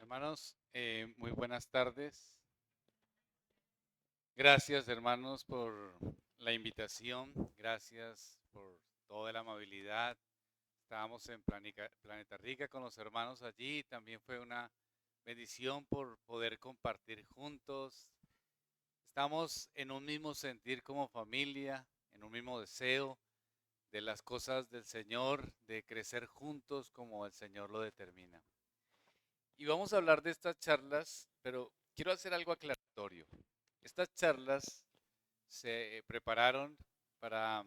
Hermanos, muy buenas tardes. Gracias, hermanos, por la invitación. Gracias por toda la amabilidad. Estábamos en Planeta Rica con los hermanos allí. También fue una bendición por poder compartir juntos. Estamos en un mismo sentir como familia, en un mismo deseo de las cosas del Señor, de crecer juntos como el Señor lo determina. Y vamos a hablar de estas charlas, pero quiero hacer algo aclaratorio. Estas charlas se prepararon para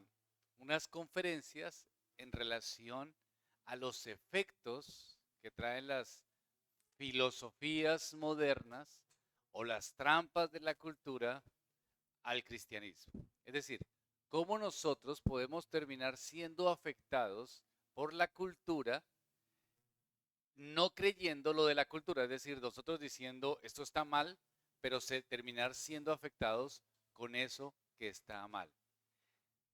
unas conferencias en relación a los efectos que traen las filosofías modernas o las trampas de la cultura al cristianismo. Es decir, cómo nosotros podemos terminar siendo afectados por la cultura no creyendo lo de la cultura, es decir, nosotros diciendo esto está mal, pero terminar siendo afectados con eso que está mal.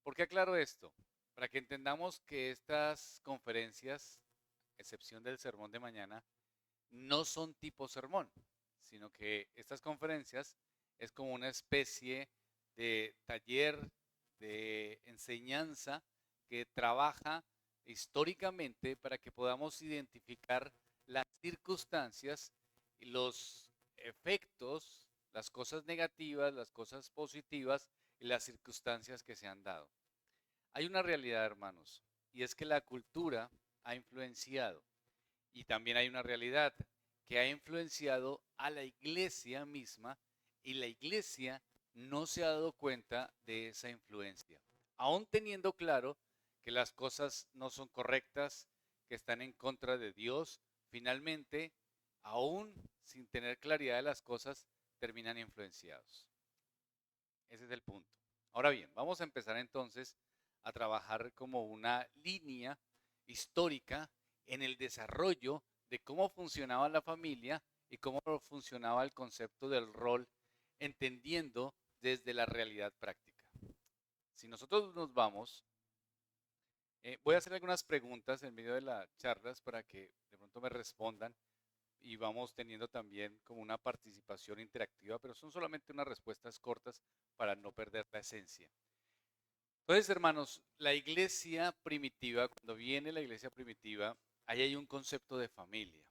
¿Por qué aclaro esto? Para que entendamos que estas conferencias, excepción del sermón de mañana, no son tipo sermón, sino que estas conferencias es como una especie de taller de enseñanza que trabaja históricamente para que podamos identificar las circunstancias y los efectos, las cosas negativas, las cosas positivas y las circunstancias que se han dado. Hay una realidad, hermanos, y es que la cultura ha influenciado, y también hay una realidad que ha influenciado a la iglesia misma, y la iglesia no se ha dado cuenta de esa influencia, aún teniendo claro que las cosas no son correctas, que están en contra de Dios. Finalmente, aún sin tener claridad de las cosas, terminan influenciados. Ese es el punto. Ahora bien, vamos a empezar entonces a trabajar como una línea histórica en el desarrollo de cómo funcionaba la familia y cómo funcionaba el concepto del rol, entendiendo desde la realidad práctica. Si nosotros nos vamos, voy a hacer algunas preguntas en medio de las charlas para que de pronto me respondan y vamos teniendo también como una participación interactiva, pero son solamente unas respuestas cortas para no perder la esencia. Entonces, hermanos, la iglesia primitiva, cuando viene la iglesia primitiva, ahí hay un concepto de familia.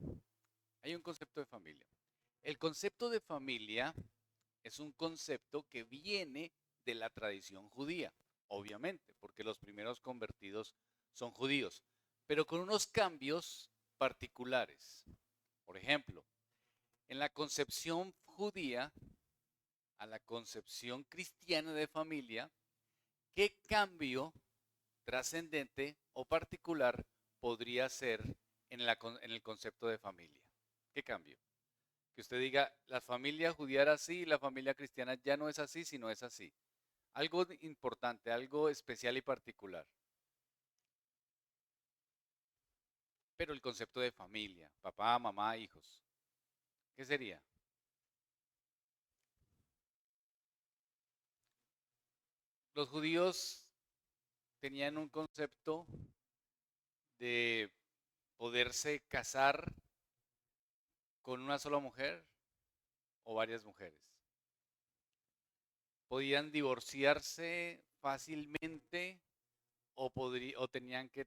Hay un concepto de familia. El concepto de familia es un concepto que viene de la tradición judía, obviamente, porque los primeros convertidos son judíos, pero con unos cambios particulares. Por ejemplo, en la concepción judía a la concepción cristiana de familia, ¿qué cambio trascendente o particular podría ser en el concepto de familia? ¿Qué cambio? Que usted diga, la familia judía era así y la familia cristiana ya no es así, sino es así. Algo importante, algo especial y particular. Pero el concepto de familia, papá, mamá, hijos, ¿qué sería? Los judíos tenían un concepto de poderse casar con una sola mujer o varias mujeres. Podían divorciarse fácilmente o tenían que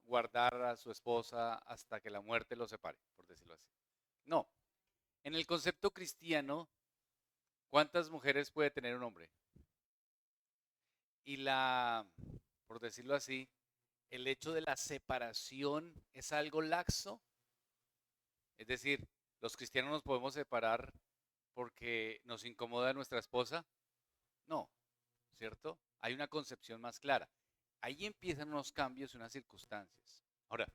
guardar a su esposa hasta que la muerte los separe, por decirlo así. No, en el concepto cristiano, ¿cuántas mujeres puede tener un hombre? Y por decirlo así, el hecho de la separación es algo laxo. Es decir, los cristianos nos podemos separar porque nos incomoda nuestra esposa. No, ¿cierto? Hay una concepción más clara. Ahí empiezan unos cambios y unas circunstancias. Ahora,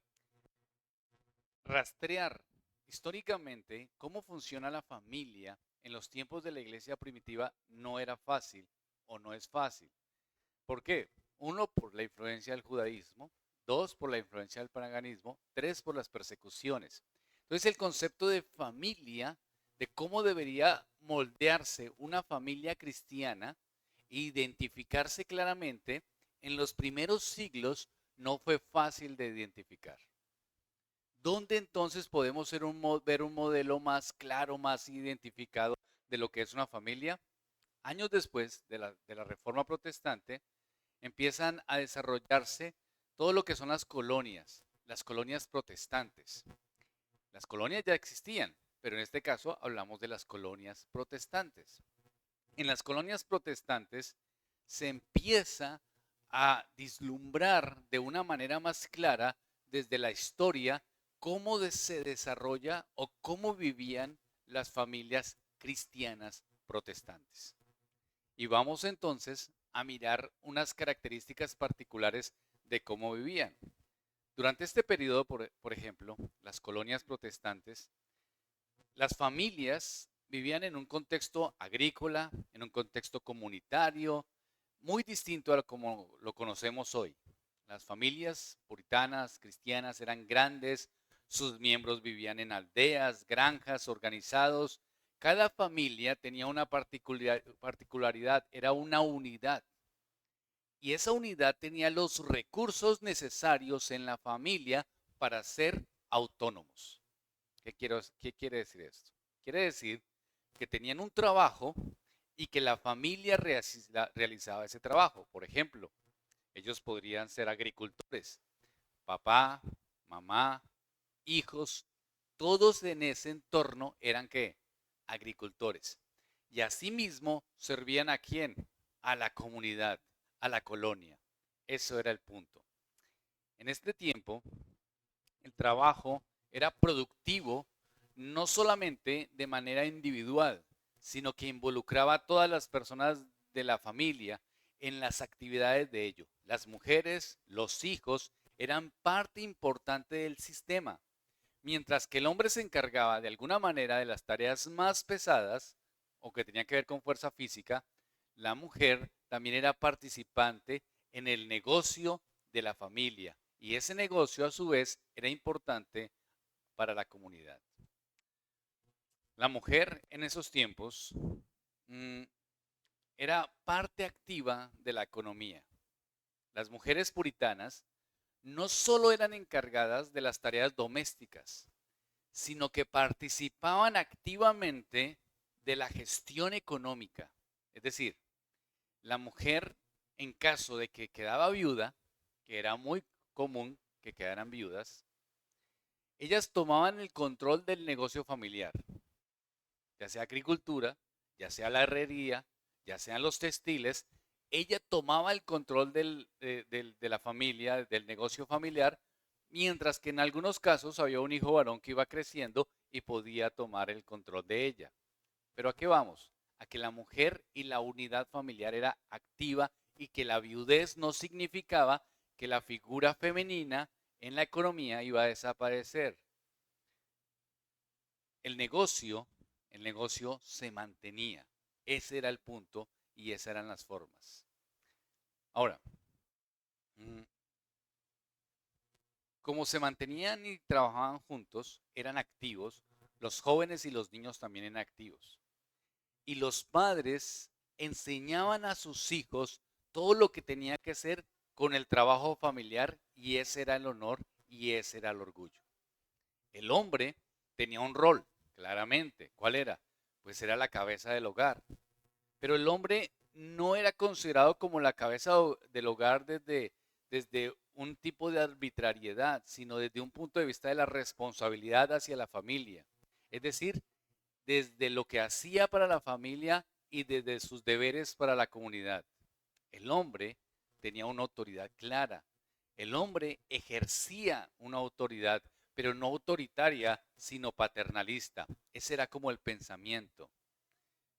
rastrear históricamente cómo funciona la familia en los tiempos de la iglesia primitiva no era fácil o no es fácil. ¿Por qué? Uno, por la influencia del judaísmo. Dos, por la influencia del paganismo. Tres, por las persecuciones. Entonces, el concepto de familia, de cómo debería moldearse una familia cristiana, identificarse claramente, en los primeros siglos no fue fácil de identificar. ¿Dónde entonces podemos ver un modelo más claro, más identificado de lo que es una familia? Años después de la Reforma Protestante, empiezan a desarrollarse todo lo que son las colonias protestantes. Las colonias ya existían, pero en este caso hablamos de las colonias protestantes. En las colonias protestantes se empieza a vislumbrar de una manera más clara desde la historia cómo se desarrolla o cómo vivían las familias cristianas protestantes. Y vamos entonces a mirar unas características particulares de cómo vivían. Durante este periodo, por ejemplo, las colonias protestantes, las familias vivían en un contexto agrícola, en un contexto comunitario, muy distinto a como lo conocemos hoy. Las familias puritanas, cristianas, eran grandes, sus miembros vivían en aldeas, granjas, organizados. Cada familia tenía una particularidad, era una unidad. Y esa unidad tenía los recursos necesarios en la familia para ser autónomos. ¿Qué quiere decir esto? Quiere decir que tenían un trabajo y que la familia realizaba ese trabajo. Por ejemplo, ellos podrían ser agricultores, papá, mamá, hijos, todos en ese entorno eran ¿qué? Agricultores. Y asimismo servían ¿a quién? A la comunidad, a la colonia. Eso era el punto. En este tiempo, el trabajo era productivo no solamente de manera individual, sino que involucraba a todas las personas de la familia en las actividades de ello. Las mujeres, los hijos, eran parte importante del sistema, mientras que el hombre se encargaba de alguna manera de las tareas más pesadas o que tenían que ver con fuerza física, la mujer también era participante en el negocio de la familia y ese negocio a su vez era importante para la comunidad. La mujer en esos tiempos mm, era parte activa de la economía. Las mujeres puritanas no solo eran encargadas de las tareas domésticas, sino que participaban activamente de la gestión económica. Es decir, la mujer, en caso de que quedaba viuda, que era muy común que quedaran viudas, ellas tomaban el control del negocio familiar, ya sea agricultura, ya sea la herrería, ya sean los textiles. Ella tomaba el control de la familia, del negocio familiar, mientras que en algunos casos había un hijo varón que iba creciendo y podía tomar el control de ella. Pero ¿a qué vamos? A que la mujer y la unidad familiar era activa y que la viudez no significaba que la figura femenina en la economía iba a desaparecer. El negocio, el negocio se mantenía. Ese era el punto y esas eran las formas. Ahora, mm, como se mantenían y trabajaban juntos, eran activos, los jóvenes y los niños también eran activos. Y los padres enseñaban a sus hijos todo lo que tenía que hacer con el trabajo familiar y ese era el honor y ese era el orgullo. El hombre tenía un rol, claramente. ¿Cuál era? Pues era la cabeza del hogar. Pero el hombre no era considerado como la cabeza del hogar desde un tipo de arbitrariedad, sino desde un punto de vista de la responsabilidad hacia la familia. Es decir, desde lo que hacía para la familia y desde sus deberes para la comunidad. El hombre tenía una autoridad clara. El hombre ejercía una autoridad, pero no autoritaria, sino paternalista. Ese era como el pensamiento.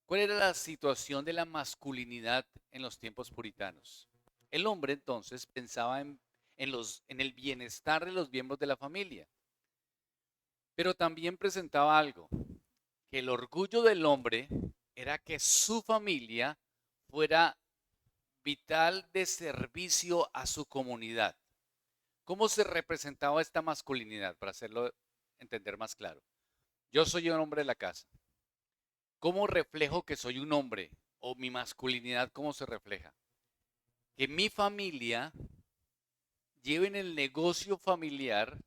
¿Cuál era la situación de la masculinidad en los tiempos puritanos? El hombre entonces pensaba en el bienestar de los miembros de la familia, pero también presentaba algo, que el orgullo del hombre era que su familia fuera vital de servicio a su comunidad. ¿Cómo se representaba esta masculinidad? Para hacerlo entender más claro. Yo soy un hombre de la casa. ¿Cómo reflejo que soy un hombre? O mi masculinidad, ¿cómo se refleja? Que mi familia lleve en el negocio familiar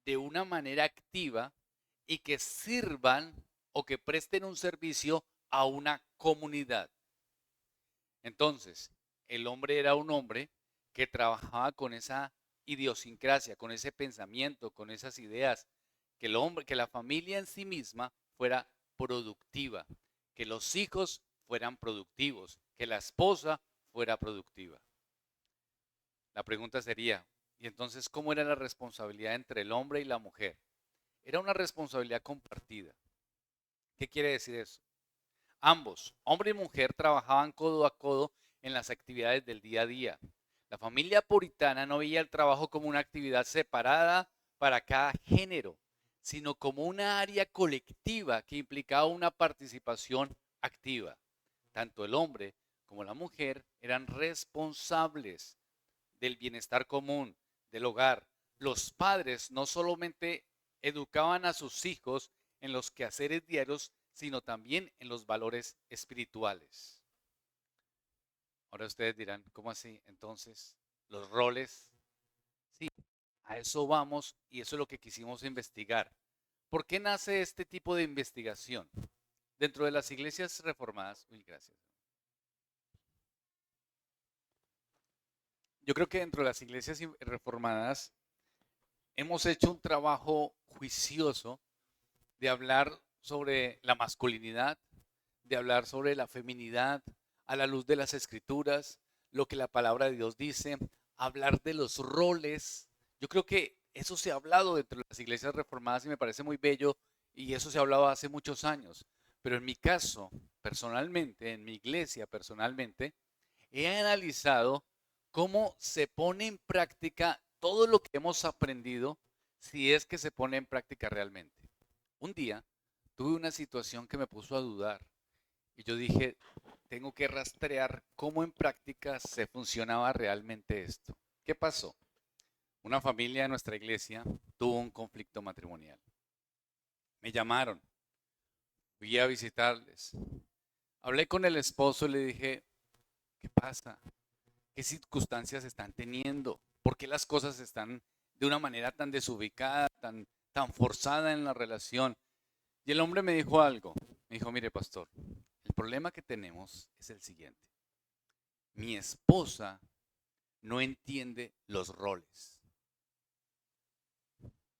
de una manera activa y que sirvan o que presten un servicio a una comunidad. Entonces, el hombre era un hombre que trabajaba con esa idiosincrasia, con ese pensamiento, con esas ideas, que el hombre, que la familia en sí misma fuera productiva, que los hijos fueran productivos, que la esposa fuera productiva. La pregunta sería, ¿y entonces cómo era la responsabilidad entre el hombre y la mujer? Era una responsabilidad compartida. ¿Qué quiere decir eso? Ambos, hombre y mujer, trabajaban codo a codo en las actividades del día a día. La familia puritana no veía el trabajo como una actividad separada para cada género, sino como una área colectiva que implicaba una participación activa. Tanto el hombre como la mujer eran responsables del bienestar común, del hogar. Los padres no solamente educaban a sus hijos en los quehaceres diarios, sino también en los valores espirituales. Ahora ustedes dirán, ¿cómo así? Entonces, los roles, sí, a eso vamos y eso es lo que quisimos investigar. ¿Por qué nace este tipo de investigación? Dentro de las iglesias reformadas, uy, gracias. Yo creo que dentro de las iglesias reformadas hemos hecho un trabajo juicioso de hablar sobre la masculinidad, de hablar sobre la feminidad a la luz de las escrituras, lo que la palabra de Dios dice, hablar de los roles. Yo creo que eso se ha hablado dentro de las iglesias reformadas y me parece muy bello y eso se ha hablado hace muchos años. Pero en mi caso, personalmente, en mi iglesia personalmente, he analizado cómo se pone en práctica todo lo que hemos aprendido si es que se pone en práctica realmente. Un día tuve una situación que me puso a dudar y yo dije, tengo que rastrear cómo en práctica se funcionaba realmente esto. ¿Qué pasó? Una familia de nuestra iglesia tuvo un conflicto matrimonial. Me llamaron, fui a visitarles. Hablé con el esposo y le dije, ¿qué pasa? ¿Qué circunstancias están teniendo? ¿Por qué las cosas están de una manera tan desubicada, tan forzada en la relación? Y el hombre me dijo algo. Me dijo, mire, pastor, el problema que tenemos es el siguiente. Mi esposa no entiende los roles.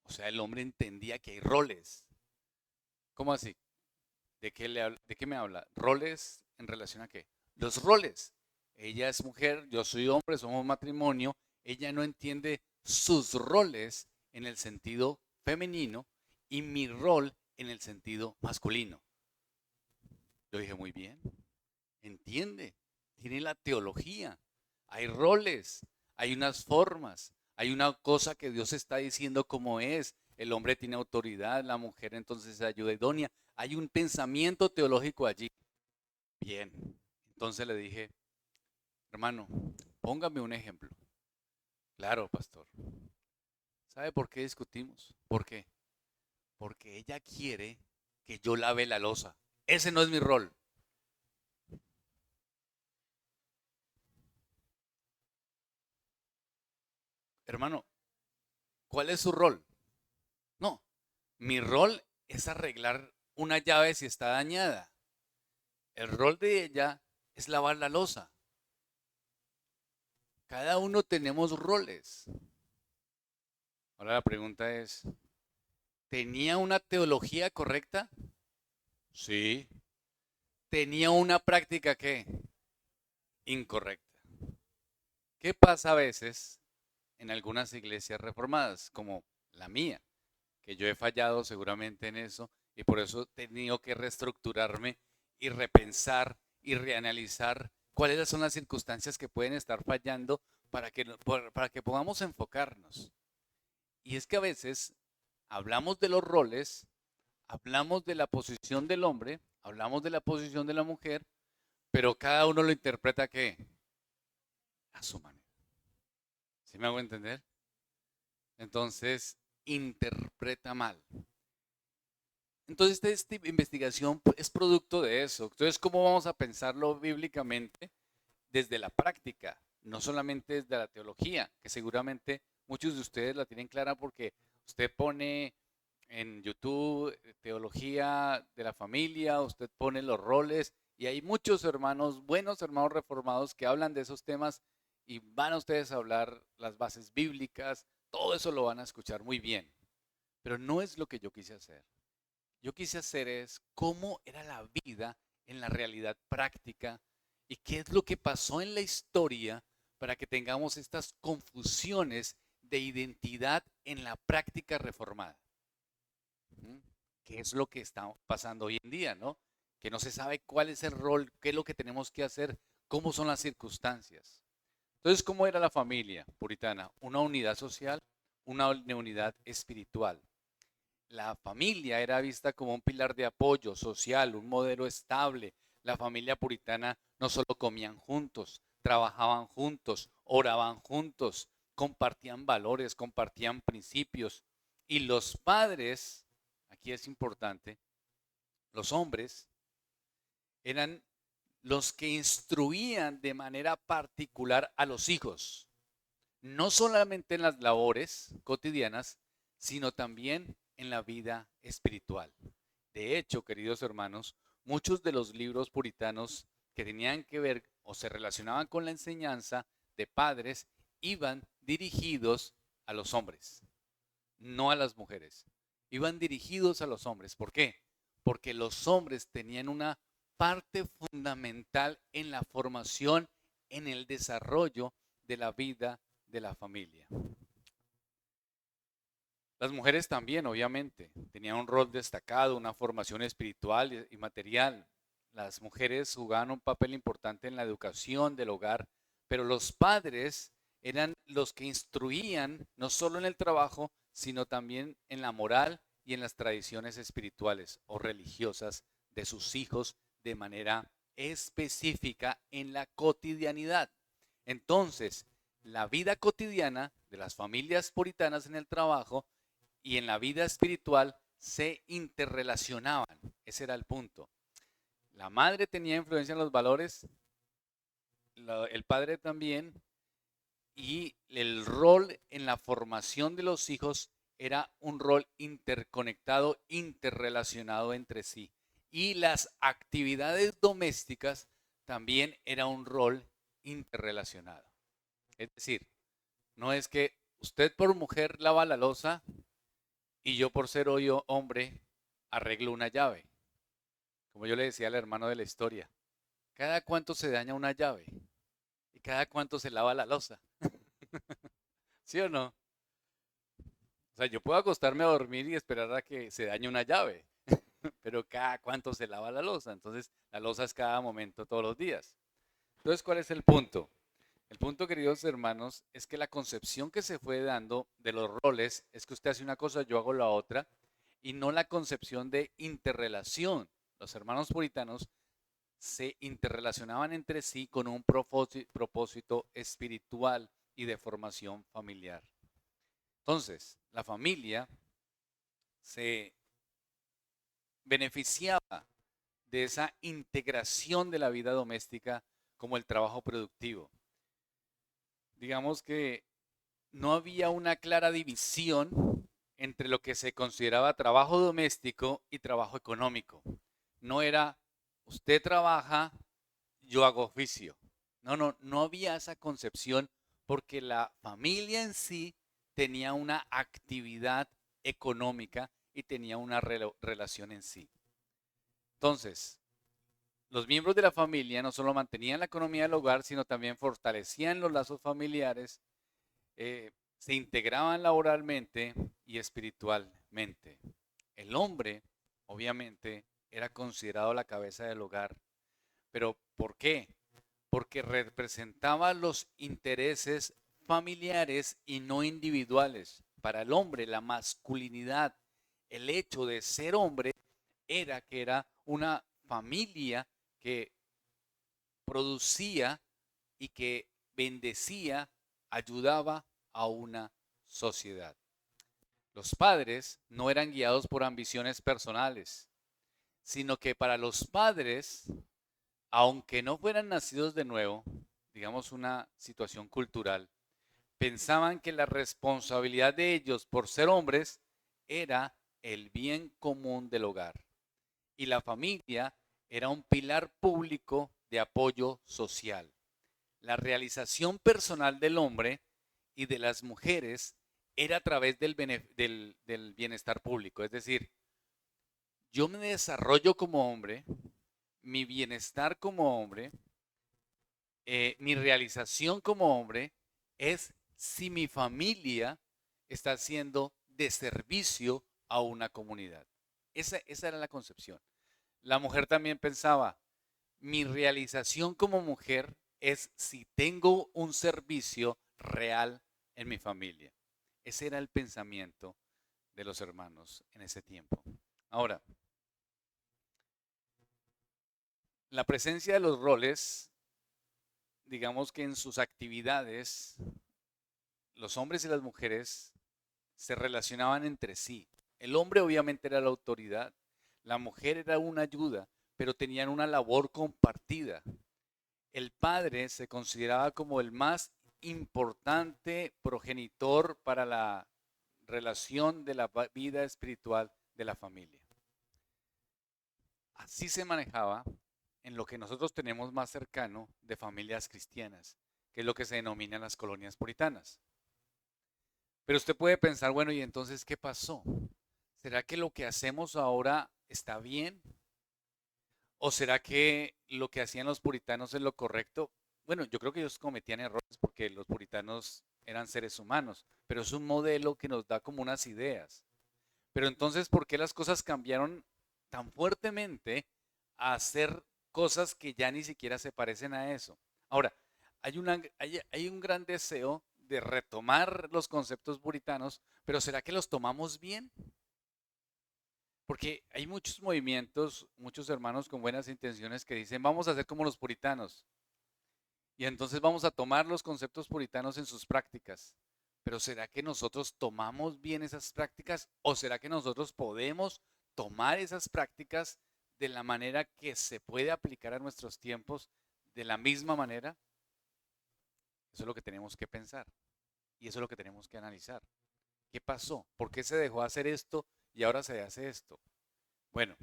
O sea, el hombre entendía que hay roles. ¿Cómo así? ¿De qué me habla? ¿Roles en relación a qué? Los roles. Ella es mujer, yo soy hombre, somos matrimonio. Ella no entiende sus roles en el sentido femenino y mi rol en el sentido masculino. Yo dije, muy bien, entiende, tiene la teología, hay roles, hay unas formas, hay una cosa que Dios está diciendo como es. El hombre tiene autoridad, la mujer entonces es ayuda idónea. Hay un pensamiento teológico allí. Bien, entonces le dije, hermano, póngame un ejemplo. Claro, pastor. ¿Sabe por qué discutimos? ¿Por qué? Porque ella quiere que yo lave la loza. Ese no es mi rol. Hermano, ¿cuál es su rol? No, mi rol es arreglar una llave si está dañada. El rol de ella es lavar la loza. Cada uno tenemos roles. Ahora la pregunta es, ¿tenía una teología correcta? Sí. ¿Tenía una práctica qué? Incorrecta. ¿Qué pasa a veces en algunas iglesias reformadas, como la mía? Que yo he fallado seguramente en eso y por eso he tenido que reestructurarme y repensar y reanalizar cuáles son las circunstancias que pueden estar fallando para que podamos enfocarnos. Y es que a veces hablamos de los roles, hablamos de la posición del hombre, hablamos de la posición de la mujer, pero cada uno lo interpreta ¿qué? A su manera. ¿Sí me hago entender? Entonces, interpreta mal. Entonces, esta investigación es producto de eso. Entonces, ¿cómo vamos a pensarlo bíblicamente? Desde la práctica, no solamente desde la teología, que seguramente muchos de ustedes la tienen clara porque Usted pone en YouTube teología de la familia, usted pone los roles y hay muchos hermanos, buenos hermanos reformados que hablan de esos temas y van a ustedes a hablar las bases bíblicas, todo eso lo van a escuchar muy bien, pero no es lo que yo quise hacer. Yo quise hacer es cómo era la vida en la realidad práctica y qué es lo que pasó en la historia para que tengamos estas confusiones de identidad en la práctica reformada. ¿Mm? ¿Qué es lo que está pasando hoy en día, no? Que no se sabe cuál es el rol, qué es lo que tenemos que hacer, cómo son las circunstancias. Entonces, ¿cómo era la familia puritana? Una unidad social, una unidad espiritual. La familia era vista como un pilar de apoyo social, un modelo estable. La familia puritana no solo comían juntos, trabajaban juntos, oraban juntos, compartían valores, compartían principios. Y los padres, aquí es importante, los hombres eran los que instruían de manera particular a los hijos, no solamente en las labores cotidianas, sino también en la vida espiritual. De hecho, queridos hermanos, muchos de los libros puritanos que tenían que ver o se relacionaban con la enseñanza de padres iban dirigidos a los hombres, no a las mujeres. Iban dirigidos a los hombres. ¿Por qué? Porque los hombres tenían una parte fundamental en la formación, en el desarrollo de la vida de la familia. Las mujeres también, obviamente, tenían un rol destacado, una formación espiritual y material. Las mujeres jugaban un papel importante en la educación del hogar, pero los padres eran los que instruían no solo en el trabajo, sino también en la moral y en las tradiciones espirituales o religiosas de sus hijos de manera específica en la cotidianidad. Entonces, la vida cotidiana de las familias puritanas en el trabajo y en la vida espiritual se interrelacionaban. Ese era el punto. La madre tenía influencia en los valores, el padre también, y el rol en la formación de los hijos era un rol interconectado, interrelacionado entre sí. Y las actividades domésticas también era un rol interrelacionado. Es decir, no es que usted por mujer lava la loza y yo por ser hoy hombre arreglo una llave. Como yo le decía al hermano de la historia, ¿cada cuánto se daña una llave? ¿Y cada cuánto se lava la loza? ¿Sí o no? O sea, yo puedo acostarme a dormir y esperar a que se dañe una llave, pero cada cuánto se lava la loza. Entonces, la loza es cada momento, todos los días. Entonces, ¿cuál es el punto? El punto, queridos hermanos, es que la concepción que se fue dando de los roles es que usted hace una cosa, yo hago la otra, y no la concepción de interrelación. Los hermanos puritanos se interrelacionaban entre sí con un propósito espiritual y de formación familiar. Entonces, la familia se beneficiaba de esa integración de la vida doméstica como el trabajo productivo. Digamos que no había una clara división entre lo que se consideraba trabajo doméstico y trabajo económico. No era usted trabaja, yo hago oficio. No, no, no había esa concepción porque la familia en sí tenía una actividad económica y tenía una relación en sí. Entonces, los miembros de la familia no solo mantenían la economía del hogar, sino también fortalecían los lazos familiares, se integraban laboralmente y espiritualmente. El hombre, obviamente, era considerado la cabeza del hogar. ¿Pero por qué? Porque representaba los intereses familiares y no individuales. Para el hombre, la masculinidad, el hecho de ser hombre, era que era una familia que producía y que bendecía, ayudaba a una sociedad. Los padres no eran guiados por ambiciones personales, sino que para los padres, aunque no fueran nacidos de nuevo, digamos una situación cultural, Pensaban que la responsabilidad de ellos por ser hombres era el bien común del hogar. Y la familia era un pilar público de apoyo social. La realización personal del hombre y de las mujeres era a través del bienestar público. Es decir, yo me desarrollo como hombre, mi bienestar como hombre, mi realización como hombre es si mi familia está siendo de servicio a una comunidad. Esa era la concepción. La mujer también pensaba, mi realización como mujer es si tengo un servicio real en mi familia. Ese era el pensamiento de los hermanos en ese tiempo. Ahora, la presencia de los roles, digamos que en sus actividades, los hombres y las mujeres se relacionaban entre sí. El hombre obviamente era la autoridad, la mujer era una ayuda, pero tenían una labor compartida. El padre se consideraba como el más importante progenitor para la relación de la vida espiritual de la familia. Así se manejaba en lo que nosotros tenemos más cercano de familias cristianas, que es lo que se denominan las colonias puritanas. Pero usted puede pensar, bueno, ¿y entonces qué pasó? ¿Será que lo que hacemos ahora está bien? ¿O será que lo que hacían los puritanos es lo correcto? Bueno, yo creo que ellos cometían errores porque los puritanos eran seres humanos, pero es un modelo que nos da como unas ideas. Pero entonces, ¿por qué las cosas cambiaron tan fuertemente a hacer cosas que ya ni siquiera se parecen a eso? Ahora, hay un gran deseo de retomar los conceptos puritanos, pero ¿será que los tomamos bien? Porque hay muchos movimientos, muchos hermanos con buenas intenciones que dicen, vamos a hacer como los puritanos. Y entonces vamos a tomar los conceptos puritanos en sus prácticas. Pero ¿será que nosotros tomamos bien esas prácticas o será que nosotros podemos tomar esas prácticas de la manera que se puede aplicar a nuestros tiempos de la misma manera? Eso es lo que tenemos que pensar y eso es lo que tenemos que analizar. ¿Qué pasó? ¿Por qué se dejó hacer esto y ahora se hace esto? Bueno,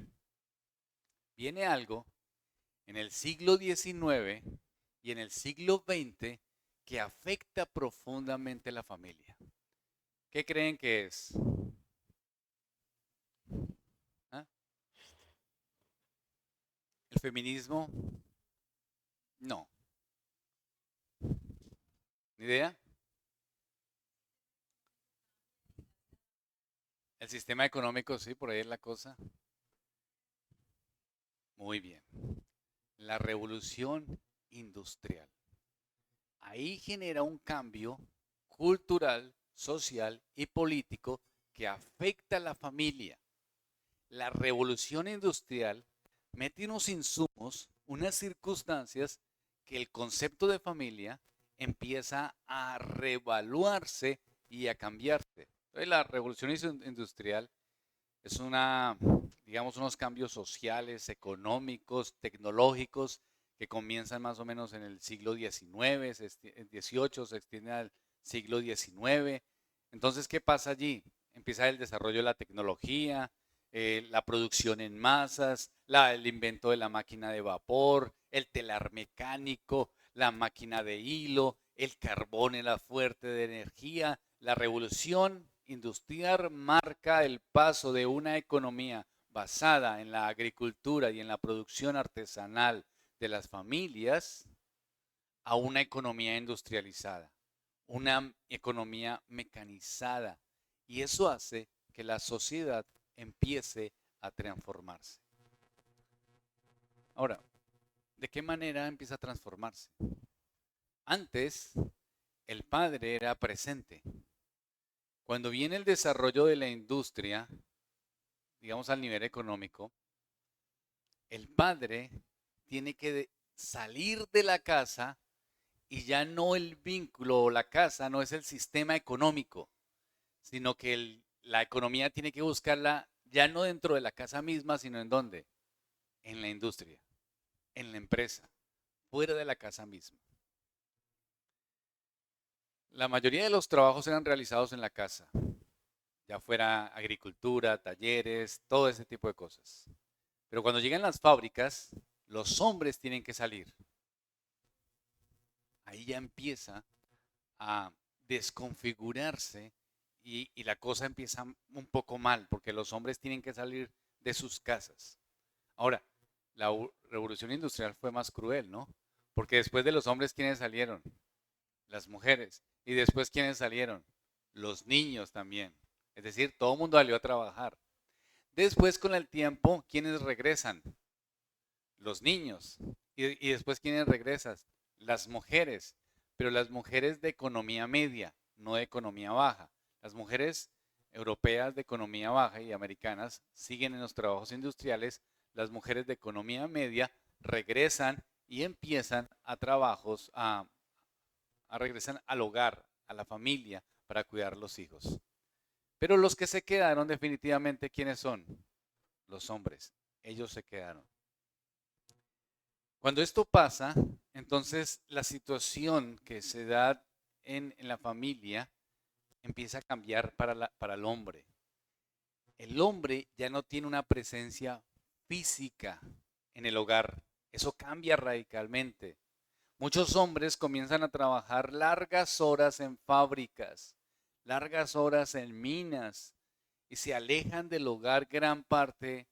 viene algo en el siglo XIX y en el siglo XX que afecta profundamente la familia. ¿Qué creen que es? ¿Ah? ¿El feminismo? No. ¿Ni idea? El sistema económico, sí, por ahí es la cosa. Muy bien. La revolución industrial. Ahí genera un cambio cultural, social y político que afecta a la familia. La revolución industrial mete unos insumos, unas circunstancias que el concepto de familia empieza a reevaluarse y a cambiarse. Entonces, la revolución industrial es digamos, unos cambios sociales, económicos, tecnológicos que comienzan más o menos en el siglo XIX, XVIII, se extiende al siglo XIX. Entonces, ¿qué pasa allí? Empieza el desarrollo de la tecnología, la producción en masas, el invento de la máquina de vapor, el telar mecánico, la máquina de hilo, el carbón en la fuente de energía. La revolución industrial marca el paso de una economía basada en la agricultura y en la producción artesanal de las familias a una economía industrializada, una economía mecanizada. Y eso hace que la sociedad empiece a transformarse. Ahora, ¿de qué manera empieza a transformarse? Antes, el padre era presente. Cuando viene el desarrollo de la industria, digamos al nivel económico, el padre tiene que salir de la casa y ya no el vínculo o la casa no es el sistema económico, sino que la economía tiene que buscarla ya no dentro de la casa misma, sino en dónde? En la industria, en la empresa, fuera de la casa misma. La mayoría de los trabajos eran realizados en la casa, ya fuera agricultura, talleres, todo ese tipo de cosas. Pero cuando llegan las fábricas, los hombres tienen que salir. Ahí ya empieza a desconfigurarse y la cosa empieza un poco mal, porque los hombres tienen que salir de sus casas. Ahora, la revolución industrial fue más cruel, ¿no? Porque después de los hombres, ¿quiénes salieron? Las mujeres. Y después, ¿quiénes salieron? Los niños también. Es decir, todo el mundo salió a trabajar. Después, con el tiempo, ¿quiénes regresan? Los niños. Y después, ¿quiénes regresan? Las mujeres. Pero las mujeres de economía media, no de economía baja. Las mujeres europeas de economía baja y americanas siguen en los trabajos industriales. Las mujeres de economía media regresan y empiezan a trabajos, regresan al hogar, a la familia, para cuidar los hijos. Pero los que se quedaron definitivamente, ¿quiénes son? Los hombres. Ellos se quedaron. Cuando esto pasa, entonces la situación que se da en la familia empieza a cambiar para el hombre. El hombre ya no tiene una presencia física en el hogar. Eso cambia radicalmente. Muchos hombres comienzan a trabajar largas horas en fábricas, largas horas en minas y se alejan del hogar gran parte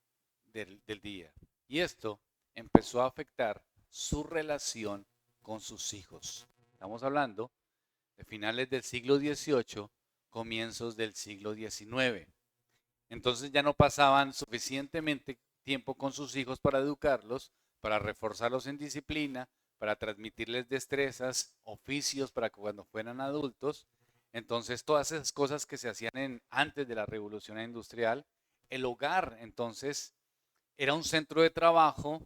del día. Y esto empezó a afectar su relación con sus hijos. Estamos hablando de finales del siglo XVIII, comienzos del siglo XIX. Entonces ya no pasaban suficientemente tiempo con sus hijos para educarlos, para reforzarlos en disciplina, para transmitirles destrezas, oficios para que cuando fueran adultos. Entonces todas esas cosas que se hacían antes de la revolución industrial, el hogar entonces era un centro de trabajo,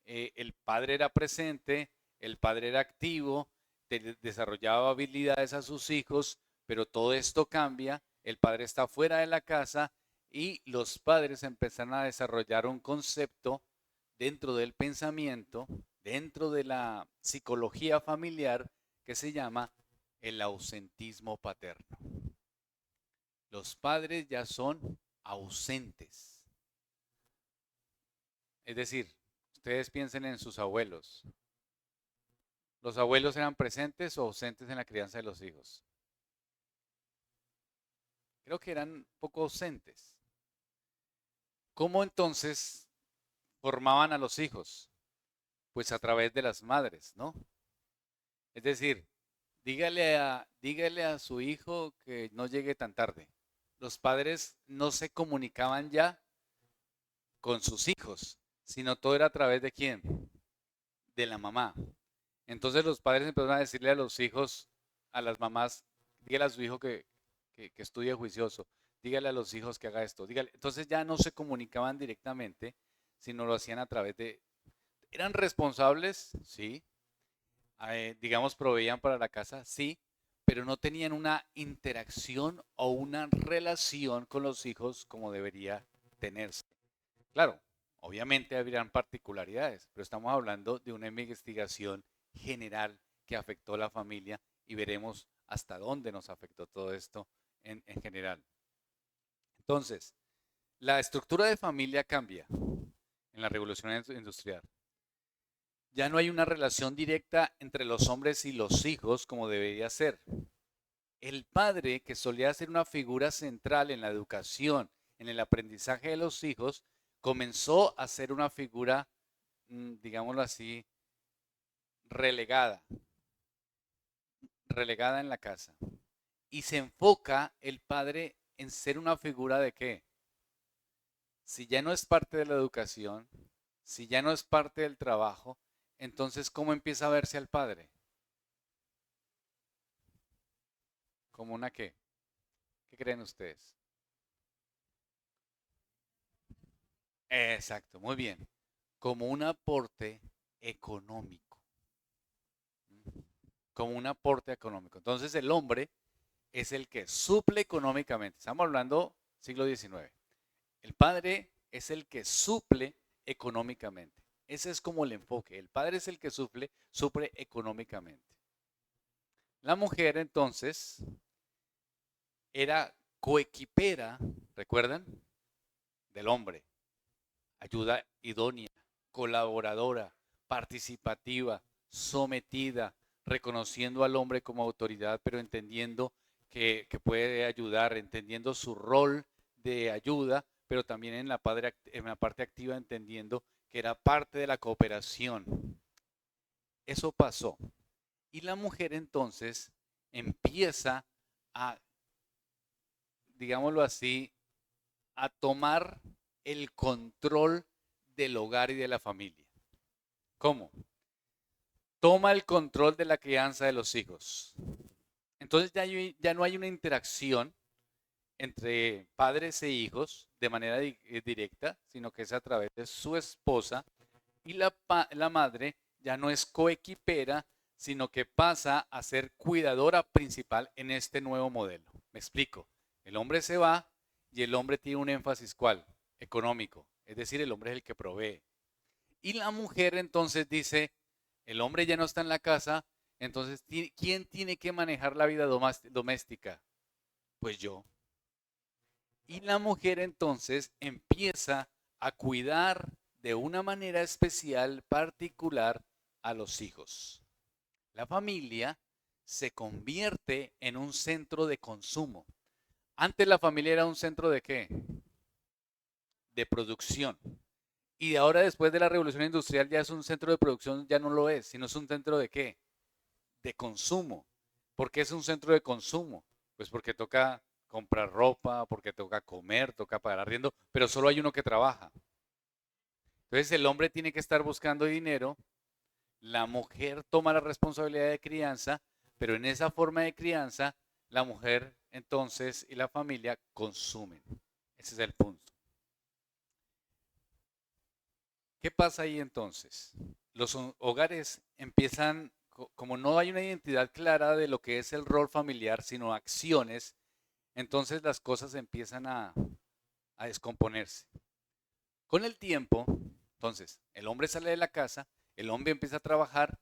el padre era presente, el padre era activo, desarrollaba habilidades a sus hijos, pero todo esto cambia, el padre está fuera de la casa y los padres empezaron a desarrollar un concepto dentro del pensamiento, dentro de la psicología familiar, que se llama el ausentismo paterno. Los padres ya son ausentes. Es decir, ustedes piensen en sus abuelos. ¿Los abuelos eran presentes o ausentes en la crianza de los hijos? Creo que eran poco ausentes. ¿Cómo entonces formaban a los hijos? Pues a través de las madres, ¿no? Es decir, dígale a su hijo que no llegue tan tarde. Los padres no se comunicaban ya con sus hijos, sino todo era a través de quién? De la mamá. Entonces los padres empezaron a decirle a los hijos, a las mamás, dígale a su hijo que estudie juicioso, dígale a los hijos que haga esto, dígale. Entonces ya no se comunicaban directamente, sino lo hacían a través de... ¿Eran responsables? Sí. Digamos, proveían para la casa, sí, pero no tenían una interacción o una relación con los hijos como debería tenerse. Claro, obviamente habrían particularidades, pero estamos hablando de una investigación general que afectó a la familia y veremos hasta dónde nos afectó todo esto en general. Entonces, la estructura de familia cambia en la revolución industrial. Ya no hay una relación directa entre los hombres y los hijos como debería ser. El padre, que solía ser una figura central en la educación, en el aprendizaje de los hijos, comenzó a ser una figura, digámoslo así, relegada, relegada en la casa. Y se enfoca el padre en ser una figura de qué? Si ya no es parte de la educación, si ya no es parte del trabajo, entonces ¿cómo empieza a verse al padre? ¿Como una qué? ¿Qué creen ustedes? Exacto, muy bien. Como un aporte económico. Como un aporte económico. Entonces el hombre es el que suple económicamente. Estamos hablando siglo XIX. El padre es el que suple económicamente. Ese es como el enfoque. El padre es el que suple económicamente. La mujer entonces era coequipera, ¿recuerdan? Del hombre. Ayuda idónea, colaboradora, participativa, sometida, reconociendo al hombre como autoridad, pero entendiendo que puede ayudar, entendiendo su rol de ayuda, pero también en la parte activa entendiendo que era parte de la cooperación. Eso pasó. Y la mujer entonces empieza a, digámoslo así, a tomar el control del hogar y de la familia. ¿Cómo? Toma el control de la crianza de los hijos. Entonces ya no hay una interacción entre padres e hijos de manera directa, sino que es a través de su esposa, y la madre ya no es coequipera, sino que pasa a ser cuidadora principal en este nuevo modelo. Me explico. El hombre se va y el hombre tiene un énfasis ¿cuál? Económico. Es decir, el hombre es el que provee. Y la mujer entonces dice, el hombre ya no está en la casa, entonces ¿quién tiene que manejar la vida doméstica? Pues yo. Y la mujer entonces empieza a cuidar de una manera especial, particular, a los hijos. La familia se convierte en un centro de consumo. Antes la familia era un centro de ¿qué? De producción. Y de ahora, después de la revolución industrial, ya es un centro de producción, ya no lo es, sino es un centro de ¿qué? De consumo. ¿Por qué es un centro de consumo? Pues porque toca comprar ropa, porque toca comer, toca pagar arriendo, pero solo hay uno que trabaja. Entonces el hombre tiene que estar buscando dinero, la mujer toma la responsabilidad de crianza, pero en esa forma de crianza, la mujer entonces y la familia consumen. Ese es el punto. ¿Qué pasa ahí entonces? Los hogares empiezan, como no hay una identidad clara de lo que es el rol familiar, sino acciones, entonces las cosas empiezan a descomponerse. Con el tiempo, entonces, el hombre sale de la casa, el hombre empieza a trabajar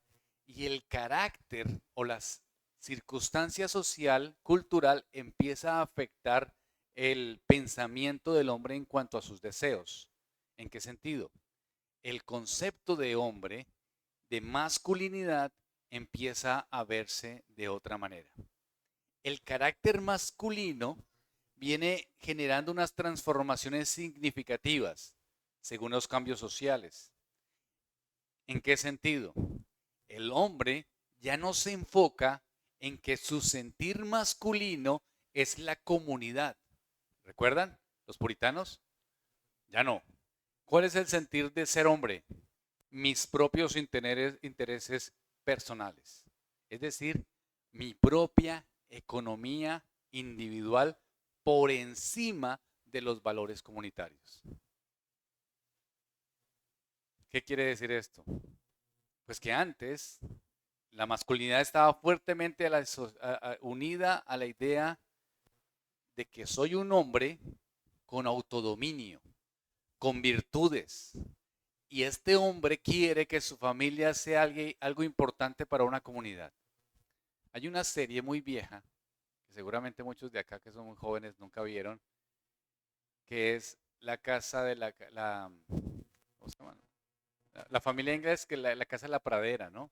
y el carácter o las circunstancia social, cultural, empieza a afectar el pensamiento del hombre en cuanto a sus deseos. ¿En qué sentido? El concepto de hombre, de masculinidad, empieza a verse de otra manera. El carácter masculino viene generando unas transformaciones significativas según los cambios sociales. ¿En qué sentido? El hombre ya no se enfoca en que su sentir masculino es la comunidad. ¿Recuerdan los puritanos? Ya no. ¿Cuál es el sentir de ser hombre? Mis propios intereses personales. Es decir, mi propia economía individual por encima de los valores comunitarios. ¿Qué quiere decir esto? Pues que antes la masculinidad estaba fuertemente unida a la idea de que soy un hombre con autodominio, con virtudes. Y este hombre quiere que su familia sea algo importante para una comunidad. Hay una serie muy vieja, que seguramente muchos de acá que son muy jóvenes nunca vieron, que es La casa de ¿cómo se llama? La familia inglés, que la casa de la pradera, ¿no?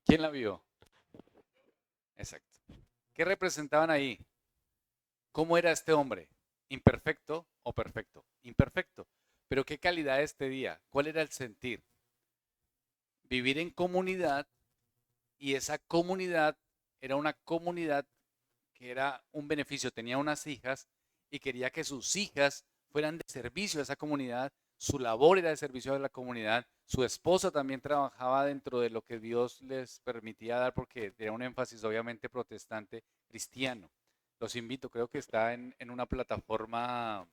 ¿Quién la vio? Exacto. ¿Qué representaban ahí? ¿Cómo era este hombre? ¿Imperfecto o perfecto? Imperfecto. Pero ¿qué calidad este día? ¿Cuál era el sentir? Vivir en comunidad, y esa comunidad era una comunidad que era un beneficio. Tenía unas hijas y quería que sus hijas fueran de servicio a esa comunidad. Su labor era de servicio a la comunidad. Su esposa también trabajaba dentro de lo que Dios les permitía dar, porque tenía un énfasis obviamente protestante cristiano. Los invito, creo que está en una plataforma,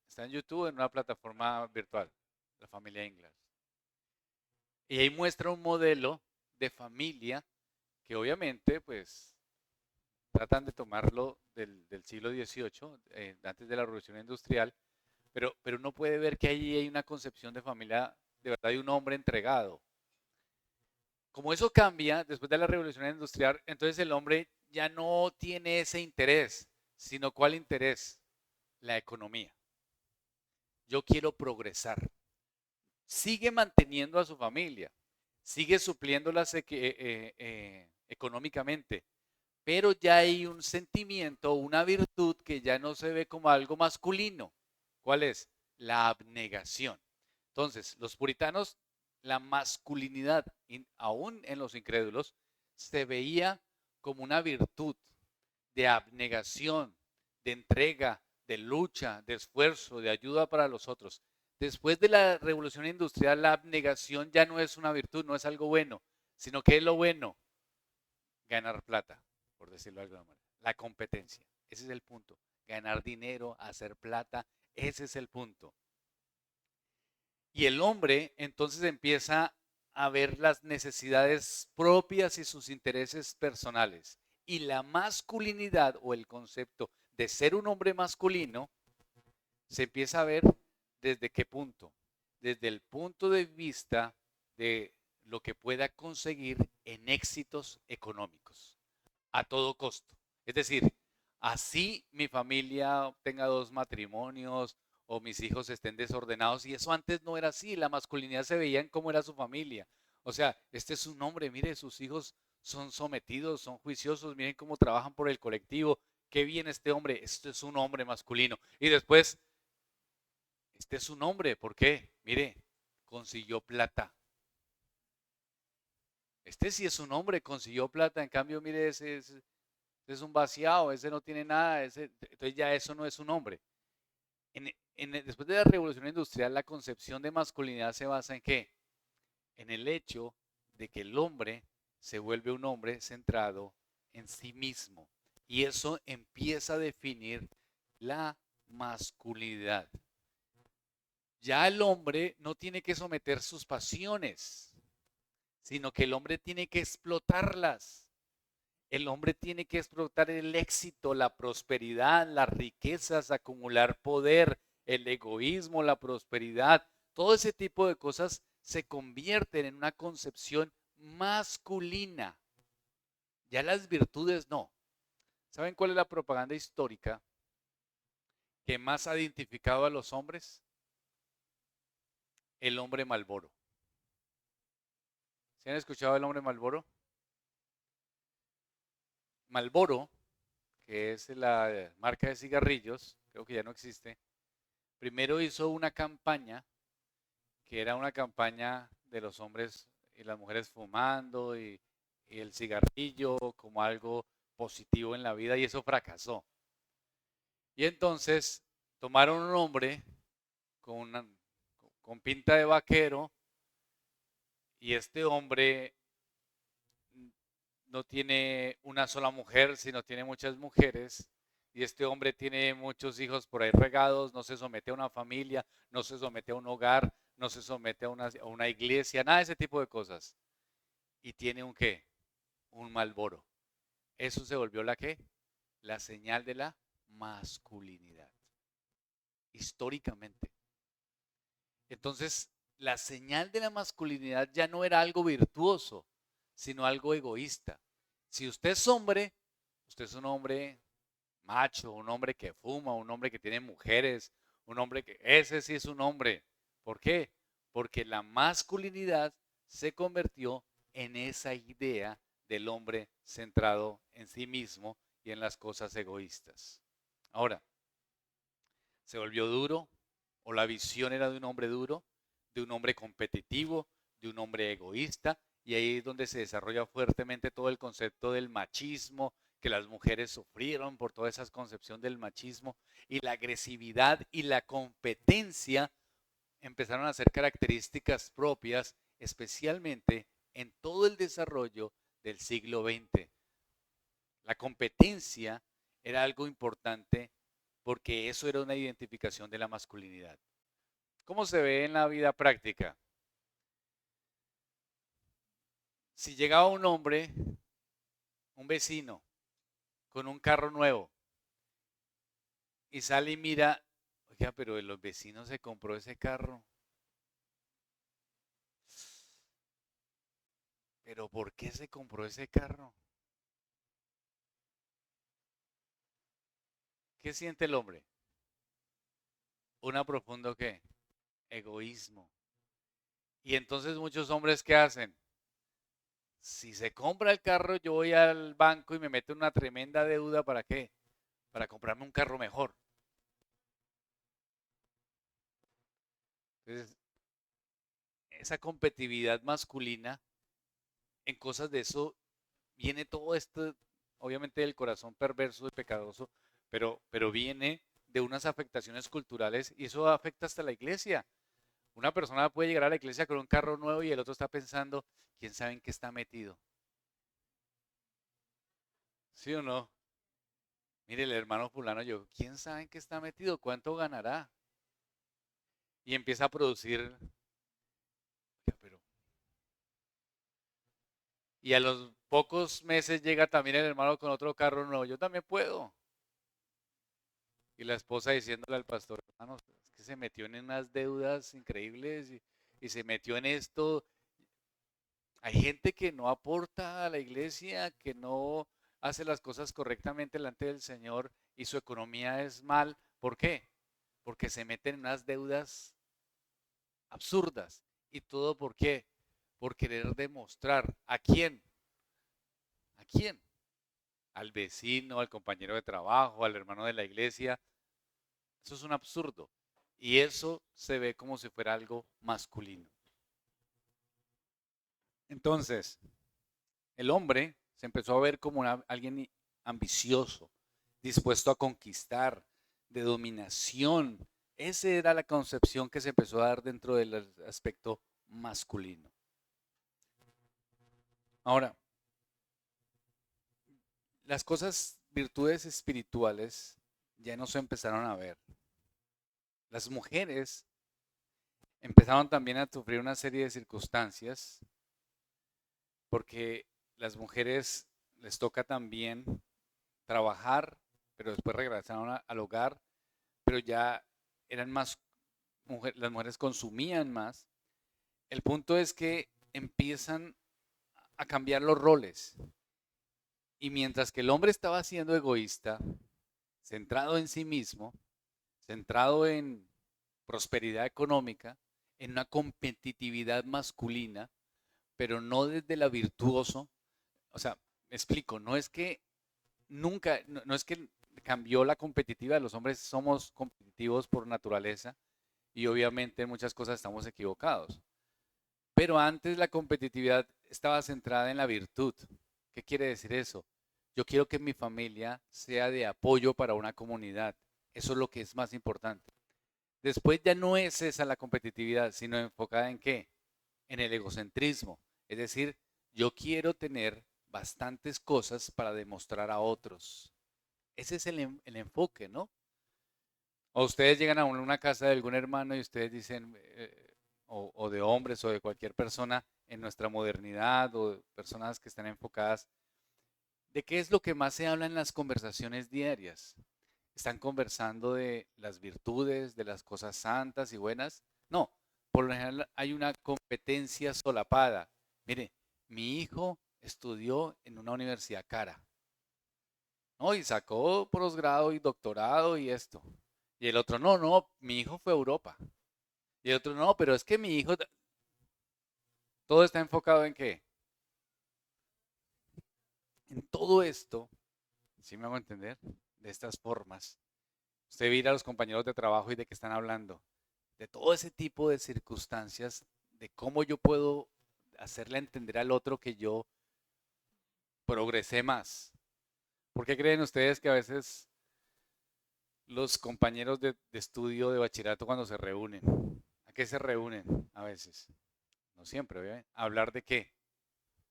está en YouTube, en una plataforma virtual, la familia Inglas. Y ahí muestra un modelo de familia que obviamente pues tratan de tomarlo del siglo XVIII, antes de la Revolución Industrial, pero uno puede ver que ahí hay una concepción de familia de verdad de un hombre entregado, Como eso cambia después de la revolución industrial, entonces el hombre ya no tiene ese interés, sino ¿cuál interés? La economía. Yo quiero progresar. Sigue manteniendo a su familia, sigue supliéndolas económicamente, pero ya hay un sentimiento, una virtud que ya no se ve como algo masculino. ¿Cuál es? La abnegación. Entonces, los puritanos, la masculinidad, aún en los incrédulos, se veía como una virtud de abnegación, de entrega, de lucha, de esfuerzo, de ayuda para los otros. Después de la revolución industrial, la abnegación ya no es una virtud, no es algo bueno, sino que es lo bueno, ganar plata, por decirlo de alguna manera. La competencia, ese es el punto. Ganar dinero, hacer plata, ese es el punto. Y el hombre entonces empieza a ver las necesidades propias y sus intereses personales. Y la masculinidad o el concepto de ser un hombre masculino se empieza a ver desde qué punto. Desde el punto de vista de lo que pueda conseguir en éxitos económicos a todo costo. Es decir, así mi familia tenga 2 matrimonios o mis hijos estén desordenados, y eso antes no era así, la masculinidad se veía en cómo era su familia. O sea, este es un hombre, mire, sus hijos son sometidos, son juiciosos, miren cómo trabajan por el colectivo, qué bien este hombre, este es un hombre masculino. Y después, este es un hombre, ¿por qué? Mire, consiguió plata. Este sí es un hombre, consiguió plata, en cambio, mire, ese es un vaciado, ese no tiene nada, entonces ya eso no es un hombre. Después de la revolución industrial, la concepción de masculinidad se basa en qué? En el hecho de que el hombre se vuelve un hombre centrado en sí mismo. Y eso empieza a definir la masculinidad. Ya el hombre no tiene que someter sus pasiones, sino que el hombre tiene que explotarlas. El hombre tiene que explotar el éxito, la prosperidad, las riquezas, acumular poder, el egoísmo, la prosperidad. Todo ese tipo de cosas se convierten en una concepción masculina. Ya las virtudes no. ¿Saben cuál es la propaganda histórica que más ha identificado a los hombres? El hombre Malboro. ¿Se han escuchado el hombre Malboro? Malboro, que es la marca de cigarrillos, creo que ya no existe, primero hizo una campaña que era una campaña de los hombres y las mujeres fumando y el cigarrillo como algo positivo en la vida, y eso fracasó. Y entonces tomaron un hombre con, con pinta de vaquero, y este hombre no tiene una sola mujer, sino tiene muchas mujeres. Y este hombre tiene muchos hijos por ahí regados, no se somete a una familia, no se somete a un hogar, no se somete a una iglesia, nada de ese tipo de cosas. Y tiene un qué, un Malboro. Eso se volvió la qué, la señal de la masculinidad, históricamente. Entonces, la señal de la masculinidad ya no era algo virtuoso, sino algo egoísta. Si usted es un hombre macho, un hombre que fuma, un hombre que tiene mujeres, un hombre que, ese sí es un hombre. ¿Por qué? Porque la masculinidad se convirtió en esa idea del hombre centrado en sí mismo y en las cosas egoístas. Ahora, se volvió duro, o la visión era de un hombre duro, de un hombre competitivo, de un hombre egoísta, y ahí es donde se desarrolla fuertemente todo el concepto del machismo, que las mujeres sufrieron por toda esa concepción del machismo, y la agresividad y la competencia empezaron a ser características propias, especialmente en todo el desarrollo del siglo XX. La competencia era algo importante porque eso era una identificación de la masculinidad. ¿Cómo se ve en la vida práctica? Si llegaba un hombre, un vecino, con un carro nuevo y sale y mira, oiga, pero los vecinos se compró ese carro. pero ¿por qué se compró ese carro? ¿Qué siente el hombre? Una profundo ¿qué? Egoísmo. Y entonces muchos hombres ¿qué hacen? Si se compra el carro, yo voy al banco y me meto en una tremenda deuda, ¿para qué? Para comprarme un carro mejor. Entonces, esa competitividad masculina en cosas de eso viene todo esto, obviamente del corazón perverso y pecadoso, pero viene de unas afectaciones culturales y eso afecta hasta la iglesia. Una persona puede llegar a la iglesia con un carro nuevo y el otro está pensando, ¿quién sabe en qué está metido? ¿Sí o no? Mire, el hermano fulano, yo, ¿quién sabe en qué está metido? ¿Cuánto ganará? Y empieza a producir, pero... Y a los pocos meses llega también el hermano con otro carro nuevo, yo también puedo. Y la esposa diciéndole al pastor, hermano, es que se metió en unas deudas increíbles y se metió en esto. Hay gente que no aporta a la iglesia, que no hace las cosas correctamente delante del Señor y su economía es mal. ¿Por qué? Porque se meten en unas deudas absurdas. ¿Y todo por qué? Por querer demostrar a quién, a quién, al vecino, al compañero de trabajo, al hermano de la iglesia. Eso es un absurdo. Y eso se ve como si fuera algo masculino. Entonces, el hombre se empezó a ver como alguien ambicioso, dispuesto a conquistar, de dominación. Esa era la concepción que se empezó a dar dentro del aspecto masculino. Ahora, las cosas, virtudes espirituales, ya no se empezaron a ver. Las mujeres empezaron también a sufrir una serie de circunstancias porque las mujeres les toca también trabajar, pero después regresaron al hogar, pero ya eran más, las mujeres consumían más. El punto es que empiezan a cambiar los roles y mientras que el hombre estaba siendo egoísta, centrado en sí mismo, centrado en prosperidad económica, en una competitividad masculina, pero no desde la virtuoso. O sea, me explico, no es que nunca, no es que cambió la competitiva, los hombres somos competitivos por naturaleza y obviamente en muchas cosas estamos equivocados. Pero antes la competitividad estaba centrada en la virtud. ¿Qué quiere decir eso? Yo quiero que mi familia sea de apoyo para una comunidad. Eso es lo que es más importante. Después ya no es esa la competitividad, sino enfocada en qué? En el egocentrismo. Es decir, yo quiero tener bastantes cosas para demostrar a otros. Ese es el enfoque, ¿no? O ustedes llegan a una casa de algún hermano y ustedes dicen, o de hombres o de cualquier persona en nuestra modernidad o personas que están enfocadas, ¿de qué es lo que más se habla en las conversaciones diarias? ¿Están conversando de las virtudes, de las cosas santas y buenas? No, por lo general hay una competencia solapada. Mire, mi hijo estudió en una universidad cara, ¿no? Y sacó posgrado y doctorado y esto. Y el otro, no, no, mi hijo fue a Europa. Y el otro, no, pero es que mi hijo, todo está enfocado en qué? En todo esto, ¿sí me hago entender? De estas formas. Usted mira a los compañeros de trabajo y de qué están hablando. De todo ese tipo de circunstancias, de cómo yo puedo hacerle entender al otro que yo progresé más. ¿Por qué creen ustedes que a veces los compañeros de estudio de bachillerato cuando se reúnen? ¿A qué se reúnen a veces? No siempre, ¿eh? ¿A hablar de qué?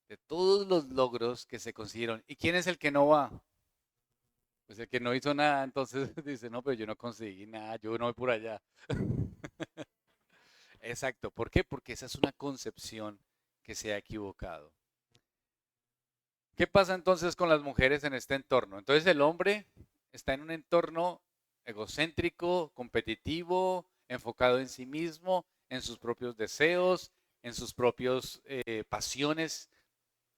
De todos los logros que se consiguieron. ¿Y quién es el que no va? Pues el que no hizo nada, entonces dice, no, pero yo no conseguí nada, yo no voy por allá. Exacto, ¿por qué? Porque esa es una concepción que se ha equivocado. ¿Qué pasa entonces con las mujeres en este entorno? Entonces el hombre está en un entorno egocéntrico, competitivo, enfocado en sí mismo, en sus propios deseos, en sus propias pasiones.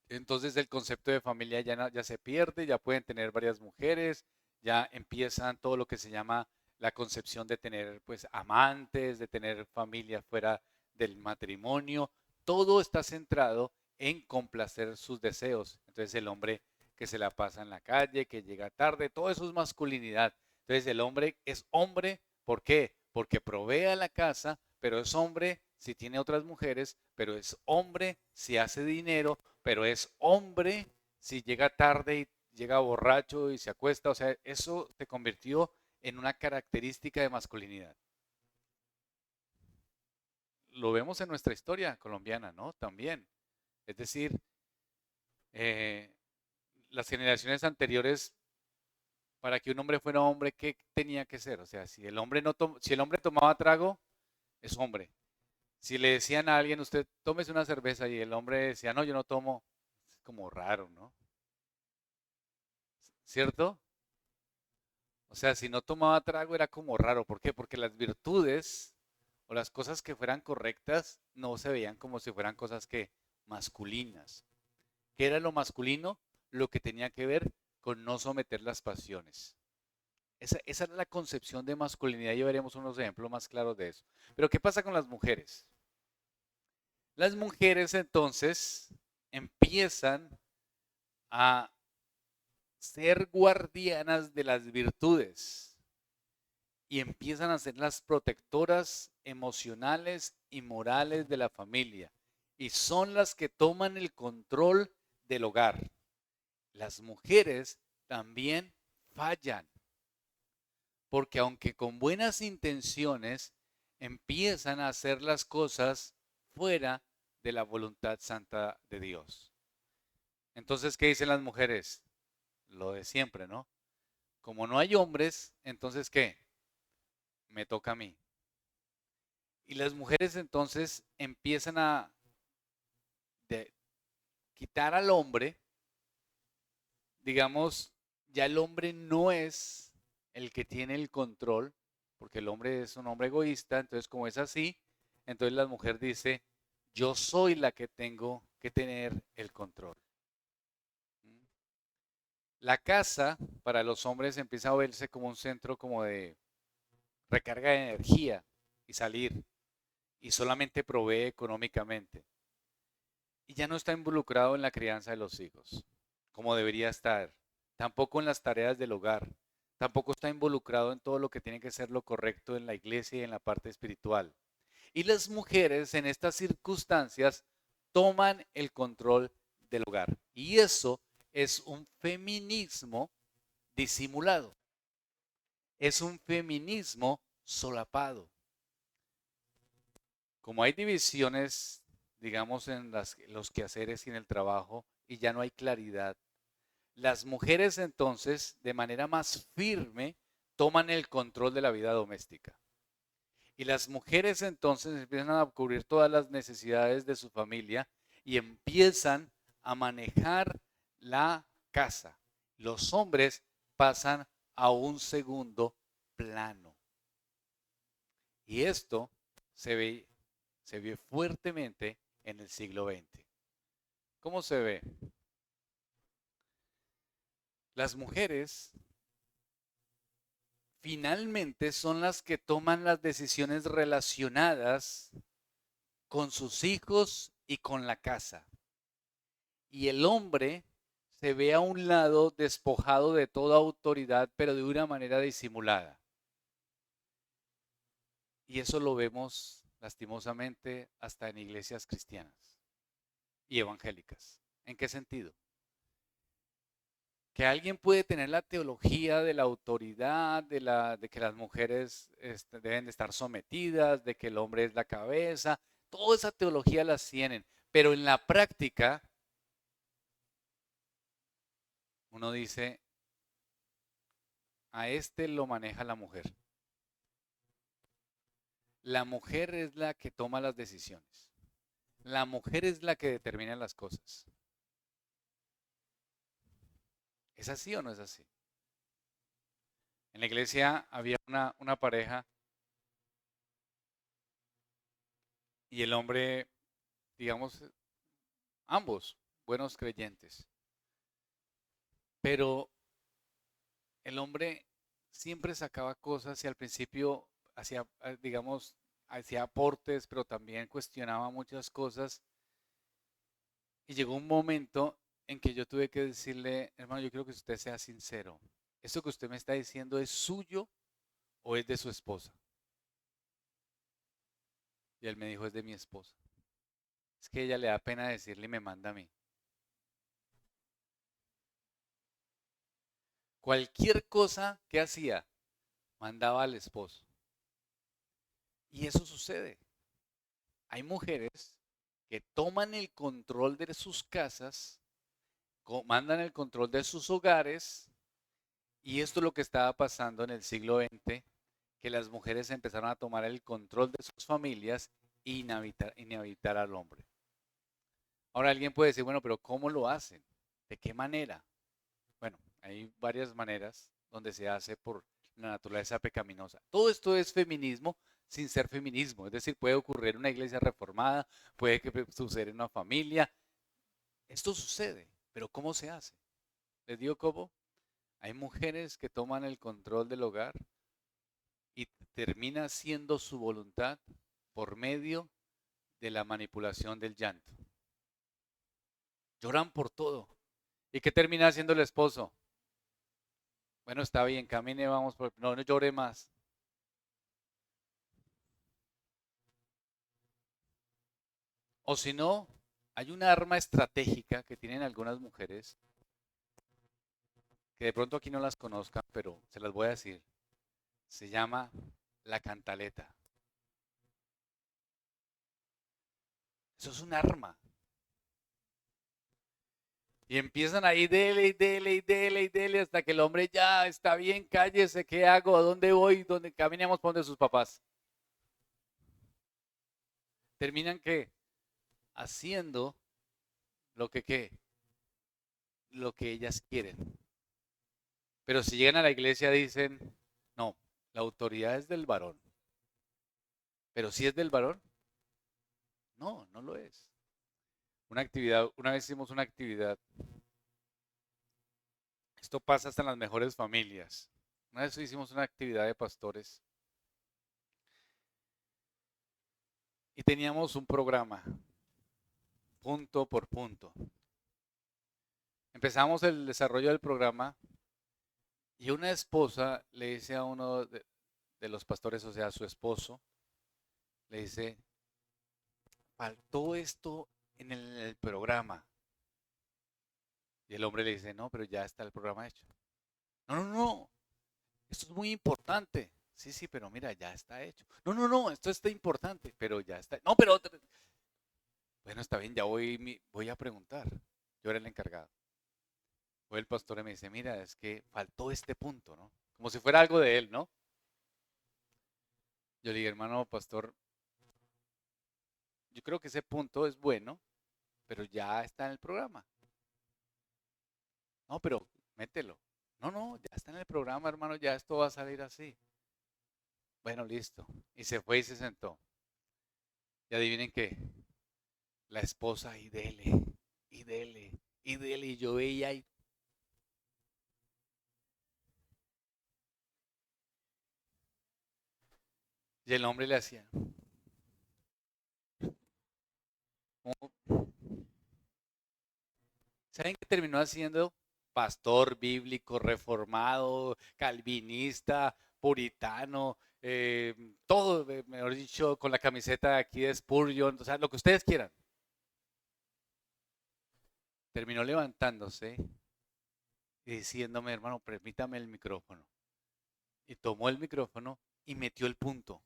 Entonces el concepto de familia ya se pierde, ya pueden tener varias mujeres, ya empiezan todo lo que se llama la concepción de tener pues amantes, de tener familia fuera del matrimonio. Todo está centrado en complacer sus deseos. Entonces el hombre que se la pasa en la calle, que llega tarde, todo eso es masculinidad. Entonces el hombre es hombre, ¿por qué? Porque provee a la casa, pero es hombre si tiene otras mujeres, pero es hombre si hace dinero, pero es hombre si llega tarde y llega borracho y se acuesta. O sea, eso se convirtió en una característica de masculinidad. Lo vemos en nuestra historia colombiana, ¿no? También. Es decir, eh, las generaciones anteriores, para que un hombre fuera hombre, ¿qué tenía que ser? O sea, si el hombre, si el hombre tomaba trago, es hombre. Si le decían a alguien, usted tómese una cerveza y el hombre decía, no, yo no tomo, es como raro, ¿no? ¿Cierto? O sea, si no tomaba trago era como raro. ¿Por qué? Porque las virtudes o las cosas que fueran correctas no se veían como si fueran cosas que masculinas. ¿Qué era lo masculino? Lo que tenía que ver con no someter las pasiones. Esa era la concepción de masculinidad y veremos unos ejemplos más claros de eso. Pero ¿qué pasa con las mujeres? Las mujeres entonces empiezan a ser guardianas de las virtudes y empiezan a ser las protectoras emocionales y morales de la familia. Y son las que toman el control del hogar. Las mujeres también fallan, porque aunque con buenas intenciones empiezan a hacer las cosas fuera de la voluntad santa de Dios. Entonces, ¿qué dicen las mujeres? Lo de siempre, ¿no? Como no hay hombres, entonces ¿qué? Me toca a mí. Y las mujeres entonces empiezan a de quitar al hombre, digamos, ya el hombre no es el que tiene el control, porque el hombre es un hombre egoísta, entonces como es así, entonces la mujer dice, yo soy la que tengo que tener el control. La casa para los hombres empieza a verse como un centro como de recarga de energía y salir, y solamente provee económicamente. Y ya no está involucrado en la crianza de los hijos, como debería estar. Tampoco en las tareas del hogar. Tampoco está involucrado en todo lo que tiene que ser lo correcto en la iglesia y en la parte espiritual. Y las mujeres en estas circunstancias toman el control del hogar. Y eso es un feminismo disimulado. Es un feminismo solapado. Como hay divisiones, digamos, en los quehaceres y en el trabajo, y ya no hay claridad, las mujeres entonces, de manera más firme, toman el control de la vida doméstica. Y las mujeres entonces empiezan a cubrir todas las necesidades de su familia y empiezan a manejar la casa. Los hombres pasan a un segundo plano. Y esto se se ve fuertemente en el siglo XX. ¿Cómo se ve? Las mujeres finalmente son las que toman las decisiones relacionadas con sus hijos y con la casa. Y el hombre se ve a un lado despojado de toda autoridad, pero de una manera disimulada. Y eso lo vemos lastimosamente hasta en iglesias cristianas y evangélicas. ¿En qué sentido? Que alguien puede tener la teología de la autoridad, de que las mujeres deben de estar sometidas, de que el hombre es la cabeza, toda esa teología las tienen, pero en la práctica uno dice, a este lo maneja la mujer. La mujer es la que toma las decisiones. La mujer es la que determina las cosas. ¿Es así o no es así? En la iglesia había una pareja y el hombre, digamos, ambos. buenos creyentes. Pero el hombre siempre sacaba cosas y al principio hacía, digamos, hacía aportes, pero también cuestionaba muchas cosas. Y llegó un momento en que yo tuve que decirle, hermano, yo quiero que usted sea sincero. ¿Esto que usted me está diciendo es suyo o es de su esposa? Y él me dijo, es de mi esposa. Es que ella le da pena decirle y me manda a mí. Cualquier cosa que hacía, mandaba al esposo. Y eso sucede. Hay mujeres que toman el control de sus casas, mandan el control de sus hogares, y esto es lo que estaba pasando en el siglo XX, que las mujeres empezaron a tomar el control de sus familias e inhabitar al hombre. Ahora alguien puede decir, bueno, pero ¿cómo lo hacen? ¿De qué manera? Bueno, hay varias maneras donde se hace por la naturaleza pecaminosa. Todo esto es feminismo sin ser feminismo. Es decir, puede ocurrir en una iglesia reformada, puede que suceder en una familia. Esto sucede, pero ¿cómo se hace? ¿Les digo cómo? Hay mujeres que toman el control del hogar y termina siendo su voluntad por medio de la manipulación del llanto. Lloran por todo. ¿Y qué termina haciendo el esposo? Bueno, está bien, camine, vamos por... No, no llore más. O si no, hay una arma estratégica que tienen algunas mujeres, que de pronto aquí no las conozcan, pero se las voy a decir. Se llama la cantaleta. Eso es un arma. Y empiezan ahí, dele, y dele, y dele, y dele, hasta que el hombre ya está bien, cállese, ¿qué hago? ¿A dónde voy? ¿Dónde caminamos por donde sus papás? Terminan ¿qué? Haciendo lo que ¿qué? Lo que ellas quieren. Pero si llegan a la iglesia dicen, no, la autoridad es del varón. Pero si es del varón, no, no lo es. Una actividad, una vez hicimos una actividad. Esto pasa hasta en las mejores familias. Una vez hicimos una actividad de pastores y teníamos un programa, punto por punto. Empezamos el desarrollo del programa y una esposa le dice a uno de los pastores, o sea, a su esposo, le dice, faltó esto en el programa. Y el hombre le dice, no, pero ya está el programa hecho. No, no, no, esto es muy importante. Sí, sí, pero mira, ya está hecho. No, no, no, esto está importante, pero ya está. No, pero... Bueno, está bien, ya voy a preguntar. Yo era el encargado. Fue el pastor y me dice, mira, es que faltó este punto, ¿no? Como si fuera algo de él, ¿no? Yo le dije, hermano pastor, yo creo que ese punto es bueno, pero ya está en el programa. No, pero mételo. No, no, ya está en el programa, hermano, ya esto va a salir así. Bueno, listo. Y se fue y se sentó. Y adivinen qué, la esposa y dele, y dele, y dele, y yo veía y el hombre le hacía. ¿Saben qué terminó haciendo? Pastor bíblico, reformado, calvinista, puritano, todo, mejor dicho, con la camiseta aquí de Spurgeon, o sea, lo que ustedes quieran. Terminó levantándose y diciéndome, hermano, permítame el micrófono. Y tomó el micrófono y metió el punto.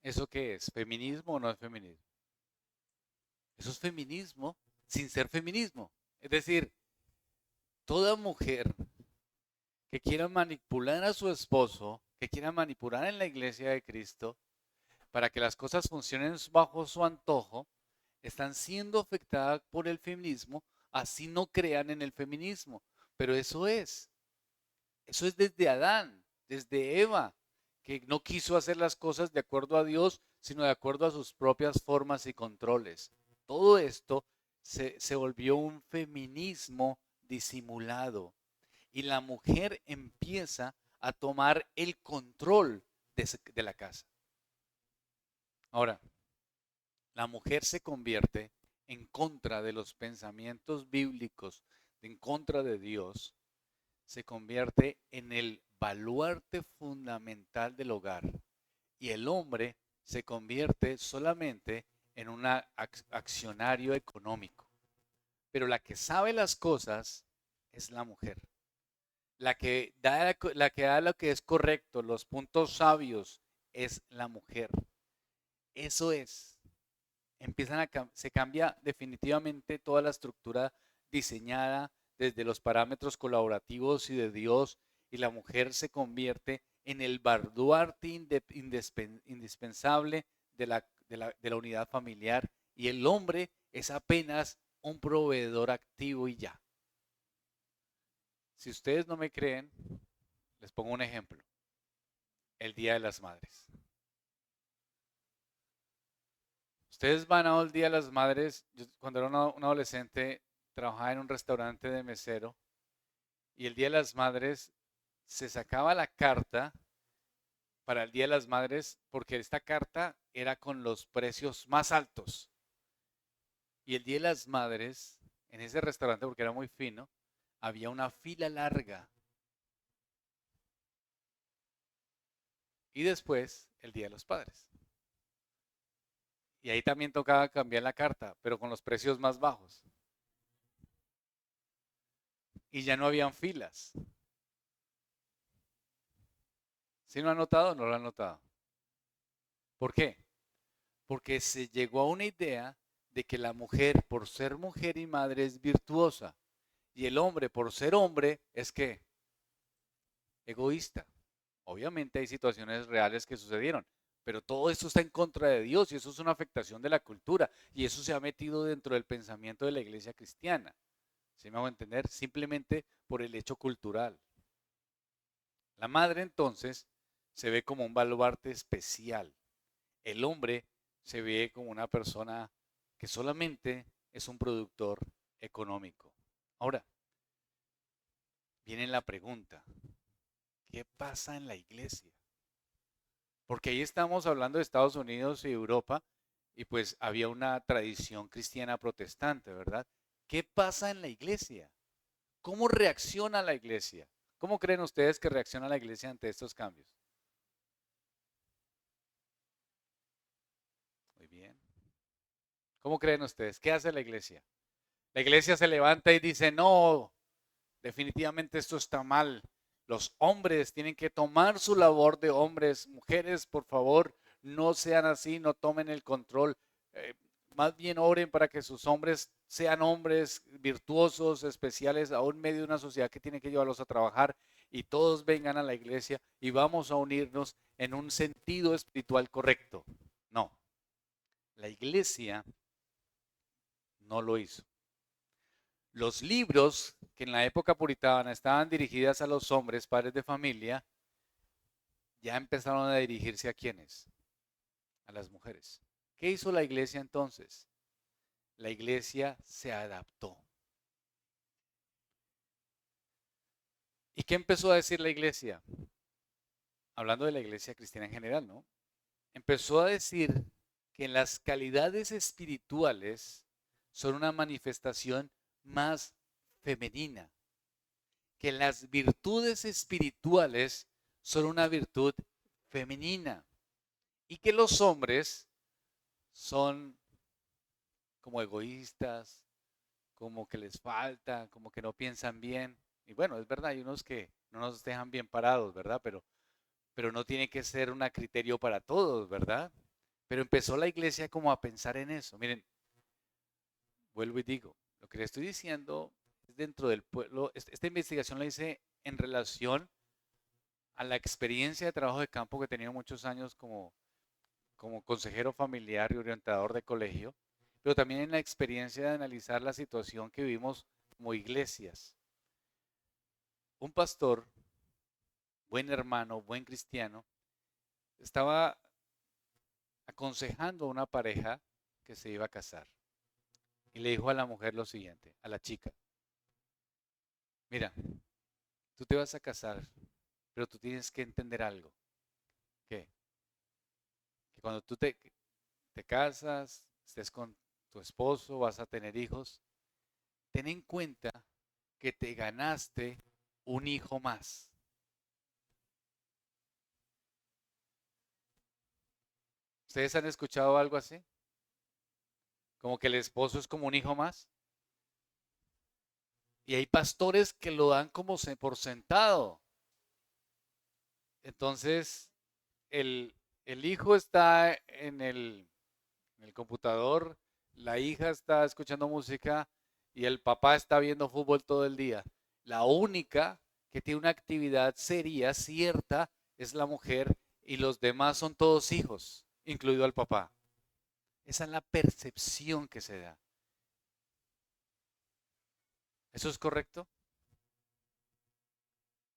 ¿Eso qué es? ¿Feminismo o no es feminismo? Eso es feminismo sin ser feminismo. Es decir, toda mujer que quiera manipular a su esposo, que quiera manipular en la iglesia de Cristo, para que las cosas funcionen bajo su antojo, están siendo afectadas por el feminismo, así no crean en el feminismo. Pero eso es desde Adán, desde Eva, que no quiso hacer las cosas de acuerdo a Dios, sino de acuerdo a sus propias formas y controles. Todo esto se volvió un feminismo disimulado y la mujer empieza a tomar el control de la casa. Ahora, la mujer se convierte en contra de los pensamientos bíblicos, en contra de Dios, se convierte en el baluarte fundamental del hogar y el hombre se convierte solamente en un accionario económico. Pero la que sabe las cosas es la mujer. La que da lo que es correcto, los puntos sabios, es la mujer. Eso es. Se cambia definitivamente toda la estructura diseñada desde los parámetros colaborativos y de Dios, y la mujer se convierte en el baluarte indispensable de la unidad familiar, y el hombre es apenas un proveedor activo y ya. Si ustedes no me creen, les pongo un ejemplo. El Día de las Madres. Ustedes van al Día de las Madres. Yo, cuando era un adolescente, trabajaba en un restaurante de mesero y el Día de las Madres se sacaba la carta para el Día de las Madres porque esta carta era con los precios más altos. Y el Día de las Madres, en ese restaurante, porque era muy fino, había una fila larga. Y después, el Día de los Padres. Y ahí también tocaba cambiar la carta, pero con los precios más bajos. Y ya no habían filas. ¿Sí lo han notado o no lo han notado? ¿Por qué? Porque se llegó a una idea de que la mujer, por ser mujer y madre, es virtuosa. Y el hombre, por ser hombre, es que egoísta. Obviamente hay situaciones reales que sucedieron, pero todo esto está en contra de Dios y eso es una afectación de la cultura y eso se ha metido dentro del pensamiento de la iglesia cristiana. ¿Sí me hago entender? Simplemente por el hecho cultural. La madre entonces se ve como un baluarte especial. El hombre se ve como una persona que solamente es un productor económico. Ahora, viene la pregunta, ¿qué pasa en la iglesia? Porque ahí estamos hablando de Estados Unidos y Europa y pues había una tradición cristiana protestante, ¿verdad? ¿Qué pasa en la iglesia? ¿Cómo reacciona la iglesia? ¿Cómo creen ustedes que reacciona la iglesia ante estos cambios? Muy bien. ¿Cómo creen ustedes? ¿Qué hace la iglesia? La iglesia se levanta y dice, no, definitivamente esto está mal. Los hombres tienen que tomar su labor de hombres. Mujeres, por favor, no sean así, no tomen el control. Eh, Más bien oren para que sus hombres sean hombres virtuosos, especiales, aún medio de una sociedad que tiene que llevarlos a trabajar y todos vengan a la iglesia y vamos a unirnos en un sentido espiritual correcto. No, la iglesia no lo hizo. Los libros que en la época puritana estaban dirigidas a los hombres, padres de familia, ya empezaron a dirigirse a quiénes, a las mujeres. ¿Qué hizo la iglesia entonces? La iglesia se adaptó. ¿Y qué empezó a decir la iglesia? Hablando de la iglesia cristiana en general, ¿no? Empezó a decir que las calidades espirituales son una manifestación más femenina, que las virtudes espirituales son una virtud femenina y que los hombres son como egoístas, como que les falta, como que no piensan bien. Y bueno, es verdad, hay unos que no nos dejan bien parados, ¿verdad? Pero no tiene que ser un criterio para todos, ¿verdad? Pero empezó la iglesia como a pensar en eso. Miren, vuelvo y digo, lo que le estoy diciendo es dentro del pueblo, esta investigación la hice en relación a la experiencia de trabajo de campo que he tenido muchos años como consejero familiar y orientador de colegio, pero también en la experiencia de analizar la situación que vivimos como iglesias. Un pastor, buen hermano, buen cristiano, estaba aconsejando a una pareja que se iba a casar y le dijo a la mujer lo siguiente, a la chica: mira, tú te vas a casar, pero tú tienes que entender algo, que, que cuando tú te casas, estés con tu esposo, vas a tener hijos, ten en cuenta que te ganaste un hijo más. ¿Ustedes han escuchado algo así? Como que el esposo es como un hijo más. Y hay pastores que lo dan como por sentado. Entonces, el, el hijo está en el computador, la hija está escuchando música y el papá está viendo fútbol todo el día. La única que tiene una actividad seria, cierta, es la mujer y los demás son todos hijos, incluido el papá. Esa es la percepción que se da. ¿Eso es correcto?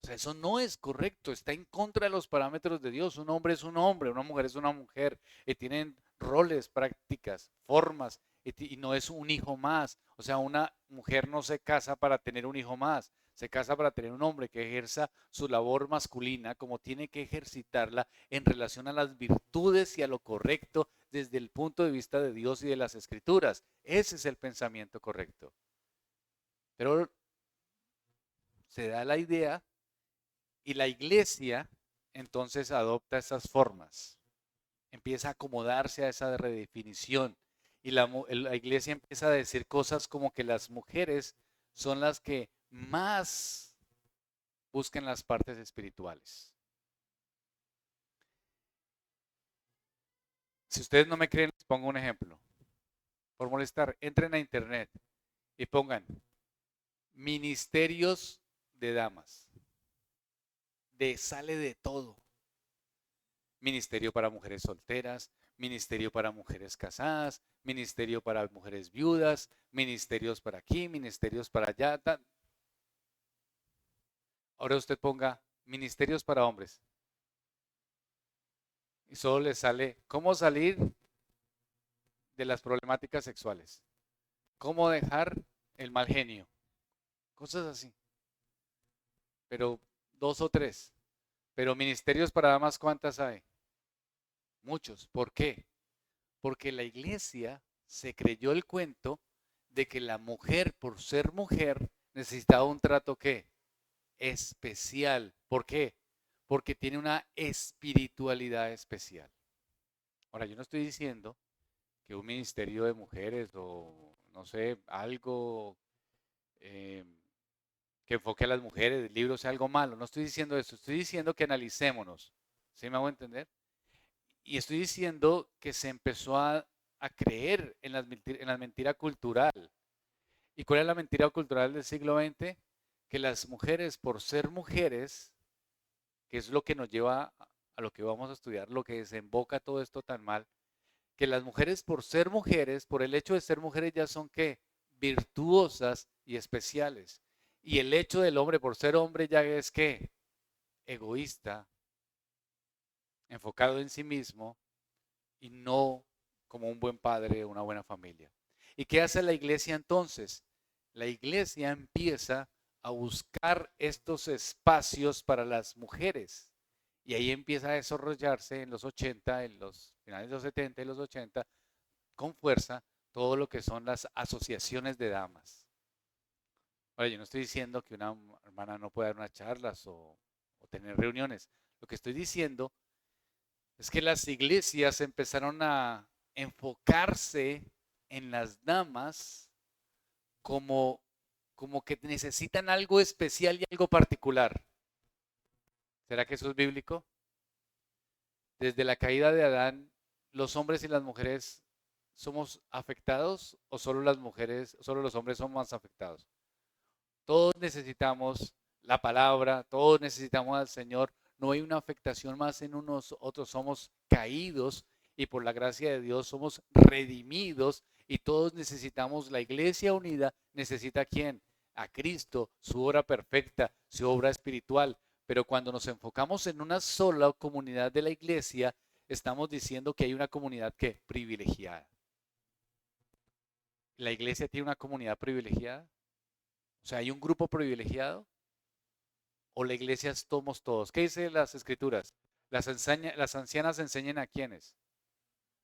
O sea, eso no es correcto, está en contra de los parámetros de Dios. Un hombre es un hombre, una mujer es una mujer, y tienen roles, prácticas, formas, y no es un hijo más. O sea, una mujer no se casa para tener un hijo más, se casa para tener un hombre que ejerza su labor masculina como tiene que ejercitarla en relación a las virtudes y a lo correcto desde el punto de vista de Dios y de las Escrituras. Ese es el pensamiento correcto. Pero se da la idea y la iglesia entonces adopta esas formas, empieza a acomodarse a esa redefinición y la iglesia empieza a decir cosas como que las mujeres son las que más buscan las partes espirituales. Si ustedes no me creen, les pongo un ejemplo. Por molestar, entren a internet y pongan ministerios de damas. Sale de todo. Ministerio para mujeres solteras, ministerio para mujeres casadas, ministerio para mujeres viudas, ministerios para aquí, ministerios para allá. Ahora usted ponga ministerios para hombres y solo le sale cómo salir de las problemáticas sexuales, cómo dejar el mal genio, cosas así, pero dos o tres. Pero ministerios para damas, ¿cuántas hay? Muchos. ¿Por qué? Porque la iglesia se creyó el cuento de que la mujer, por ser mujer, necesitaba un trato ¿qué? Especial. ¿Por qué? Porque tiene una espiritualidad especial. Ahora, yo no estoy diciendo que un ministerio de mujeres o no sé, algo eh, que enfoque a las mujeres, el libro sea algo malo. No estoy diciendo eso. Estoy diciendo que analicémonos. ¿Sí me hago entender? Y estoy diciendo que se empezó a creer en la mentira cultural. ¿Y cuál es la mentira cultural del siglo XX? Que las mujeres, por ser mujeres, que es lo que nos lleva a lo que vamos a estudiar, lo que desemboca todo esto tan mal, que las mujeres, por ser mujeres, por el hecho de ser mujeres, ya son ¿qué? Virtuosas y especiales. Y el hecho del hombre, por ser hombre, ya es ¿qué? Egoísta, enfocado en sí mismo y no como un buen padre o una buena familia. ¿Y qué hace la iglesia entonces? La iglesia empieza a buscar estos espacios para las mujeres. Y ahí empieza a desarrollarse en los 80, en los finales de los 70 y los 80, con fuerza, todo lo que son las asociaciones de damas. Ahora, yo no estoy diciendo que una hermana no pueda dar unas charlas o tener reuniones. Lo que estoy diciendo es que las iglesias empezaron a enfocarse en las damas como, como que necesitan algo especial y algo particular. ¿Será que eso es bíblico? Desde la caída de Adán, ¿los hombres y las mujeres somos afectados o solo las mujeres, solo los hombres somos más afectados? Todos necesitamos la palabra, todos necesitamos al Señor. No hay una afectación más en unos otros. Somos caídos y por la gracia de Dios somos redimidos y todos necesitamos la iglesia unida. ¿Necesita quién? A Cristo, su obra perfecta, su obra espiritual. Pero cuando nos enfocamos en una sola comunidad de la iglesia, estamos diciendo que hay una comunidad que privilegiada. ¿La iglesia tiene una comunidad privilegiada? O sea, ¿hay un grupo privilegiado? ¿O la iglesia somos todos? ¿Qué dice las escrituras? Las ancianas enseñan a quiénes?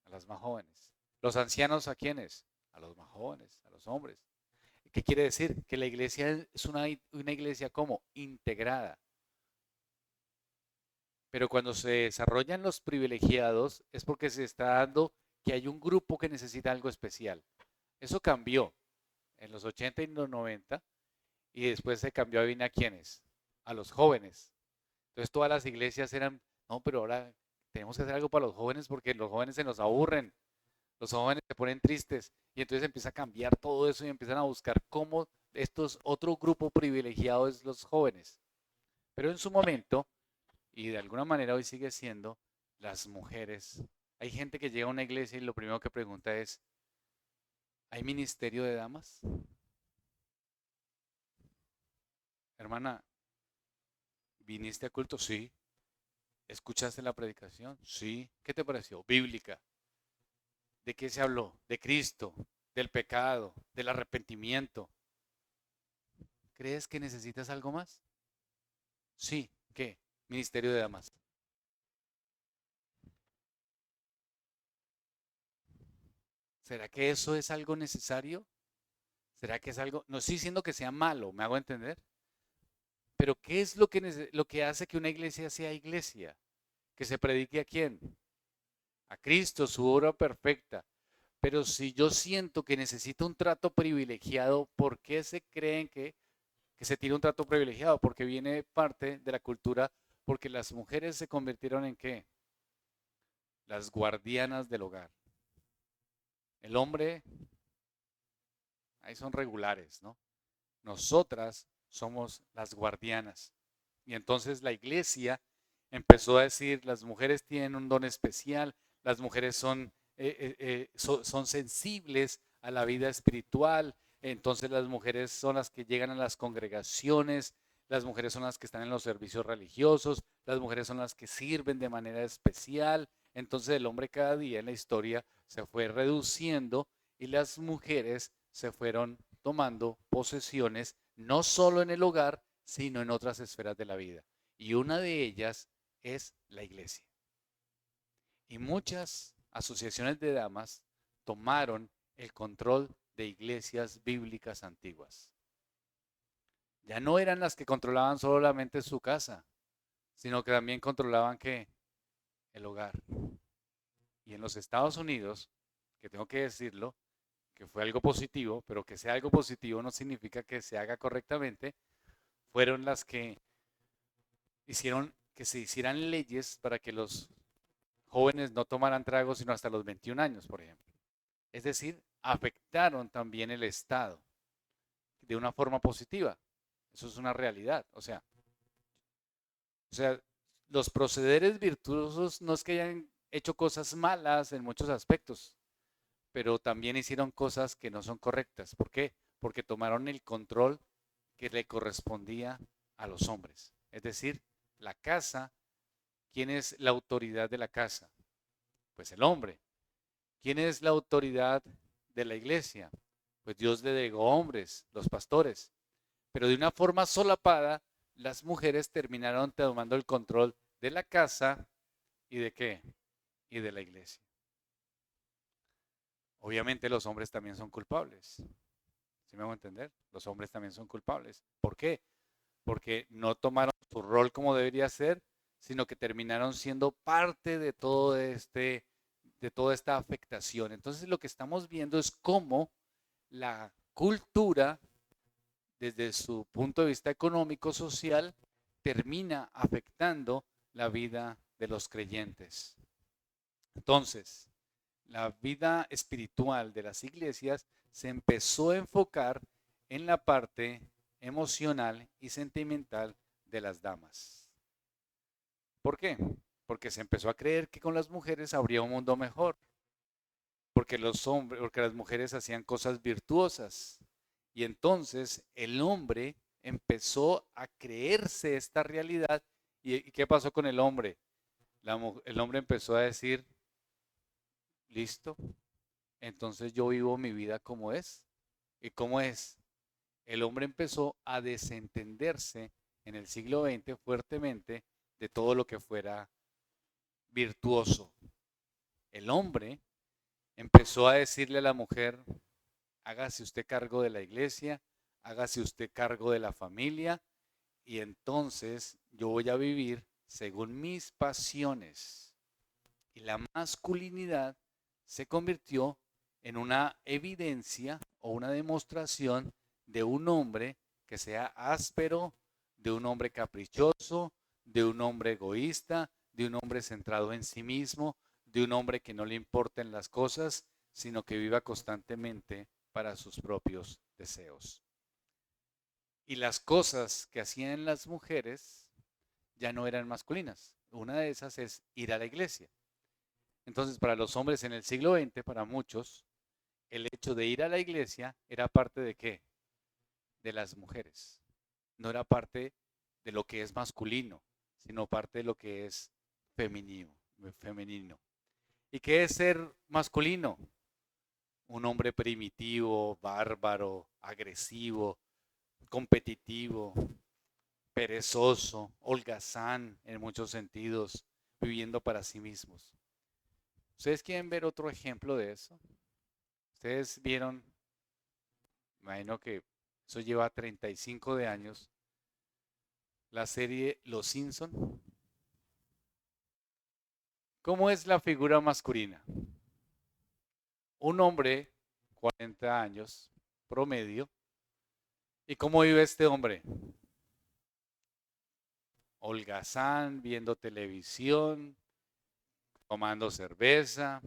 A las más jóvenes. ¿Los ancianos a quiénes? A los más jóvenes, a los hombres. ¿Qué quiere decir? Que la iglesia es una iglesia como integrada. Pero cuando se desarrollan los privilegiados es porque se está dando que hay un grupo que necesita algo especial. Eso cambió en los 80 y los 90 y después se cambió a quiénes? A los jóvenes. Entonces todas las iglesias eran, no, pero ahora tenemos que hacer algo para los jóvenes porque los jóvenes se nos aburren, los jóvenes se ponen tristes y entonces empieza a cambiar todo eso y empiezan a buscar cómo estos otro grupo privilegiado es los jóvenes. Pero en su momento, y de alguna manera hoy sigue siendo, las mujeres. Hay gente que llega a una iglesia y lo primero que pregunta es, ¿hay ministerio de damas? Hermana, ¿viniste a culto? Sí. ¿Escuchaste la predicación? Sí. ¿Qué te pareció? Bíblica. ¿De qué se habló? De Cristo, del pecado, del arrepentimiento. ¿Crees que necesitas algo más? Sí. ¿Qué? Ministerio de damas. ¿Será que eso es algo necesario? ¿Será que es algo? No estoy diciendo que sea malo, ¿me hago entender? Pero ¿qué es lo que hace que una iglesia sea iglesia? Que se predique a quién? A Cristo, su obra perfecta. Pero si yo siento que necesito un trato privilegiado, ¿por qué se creen que se tiene un trato privilegiado? Porque viene parte de la cultura, porque las mujeres se convirtieron en ¿qué? Las guardianas del hogar. El hombre, ahí son regulares, ¿no? Nosotras somos las guardianas. Y entonces la iglesia empezó a decir, las mujeres tienen un don especial, las mujeres son sensibles a la vida espiritual, entonces las mujeres son las que llegan a las congregaciones, las mujeres son las que están en los servicios religiosos, las mujeres son las que sirven de manera especial. Entonces el hombre cada día en la historia se fue reduciendo y las mujeres se fueron tomando posesiones no solo en el hogar, sino en otras esferas de la vida. Y una de ellas es la iglesia. Y muchas asociaciones de damas tomaron el control de iglesias bíblicas antiguas. Ya no eran las que controlaban solamente su casa, sino que también controlaban ¿qué? El hogar. Y en los Estados Unidos, que tengo que decirlo, que fue algo positivo, pero que sea algo positivo no significa que se haga correctamente, fueron las que hicieron que se hicieran leyes para que los jóvenes no tomaran tragos sino hasta los 21 años, por ejemplo. Es decir, afectaron también el Estado de una forma positiva. Eso es una realidad. O sea, los procederes virtuosos no es que hayan hecho cosas malas en muchos aspectos, pero también hicieron cosas que no son correctas. ¿Por qué? Porque tomaron el control que le correspondía a los hombres. Es decir, la casa, ¿quién es la autoridad de la casa? Pues el hombre. ¿Quién es la autoridad de la iglesia? Pues Dios le delegó hombres, los pastores. Pero de una forma solapada, las mujeres terminaron tomando el control de la casa y de qué? Y de la iglesia. Obviamente los hombres también son culpables. ¿Sí me hago entender? Los hombres también son culpables. ¿Por qué? Porque no tomaron su rol como debería ser, sino que terminaron siendo parte de toda esta afectación. Entonces lo que estamos viendo es cómo la cultura, desde su punto de vista económico, social, termina afectando la vida de los creyentes. Entonces, la vida espiritual de las iglesias se empezó a enfocar en la parte emocional y sentimental de las damas. ¿Por qué? Porque se empezó a creer que con las mujeres habría un mundo mejor, porque las mujeres hacían cosas virtuosas. Y entonces el hombre empezó a creerse esta realidad ¿Y qué pasó con el hombre? El hombre empezó a decir, listo, entonces yo vivo mi vida como es. ¿Y cómo es? El hombre empezó a desentenderse en el siglo XX fuertemente de todo lo que fuera virtuoso. El hombre empezó a decirle a la mujer, hágase usted cargo de la iglesia, hágase usted cargo de la familia, y entonces yo voy a vivir según mis pasiones. Y la masculinidad se convirtió en una evidencia o una demostración de un hombre que sea áspero, de un hombre caprichoso, de un hombre egoísta, de un hombre centrado en sí mismo, de un hombre que no le importen las cosas, sino que viva constantemente para sus propios deseos. Y las cosas que hacían las mujeres ya no eran masculinas. Una de esas es ir a la iglesia. Entonces, para los hombres en el siglo XX, para muchos, el hecho de ir a la iglesia era parte de qué? De las mujeres. No era parte de lo que es masculino, sino parte de lo que es femenino. femenino. ¿Y qué es ser masculino? Un hombre primitivo, bárbaro, agresivo, competitivo, perezoso, holgazán en muchos sentidos, viviendo para sí mismos. ¿Ustedes quieren ver otro ejemplo de eso? Ustedes vieron, me imagino que eso lleva 35 de años, la serie Los Simpson. ¿Cómo es la figura masculina? Un hombre, 40 años, promedio. ¿Y cómo vive este hombre? Holgazán, viendo televisión, tomando cerveza,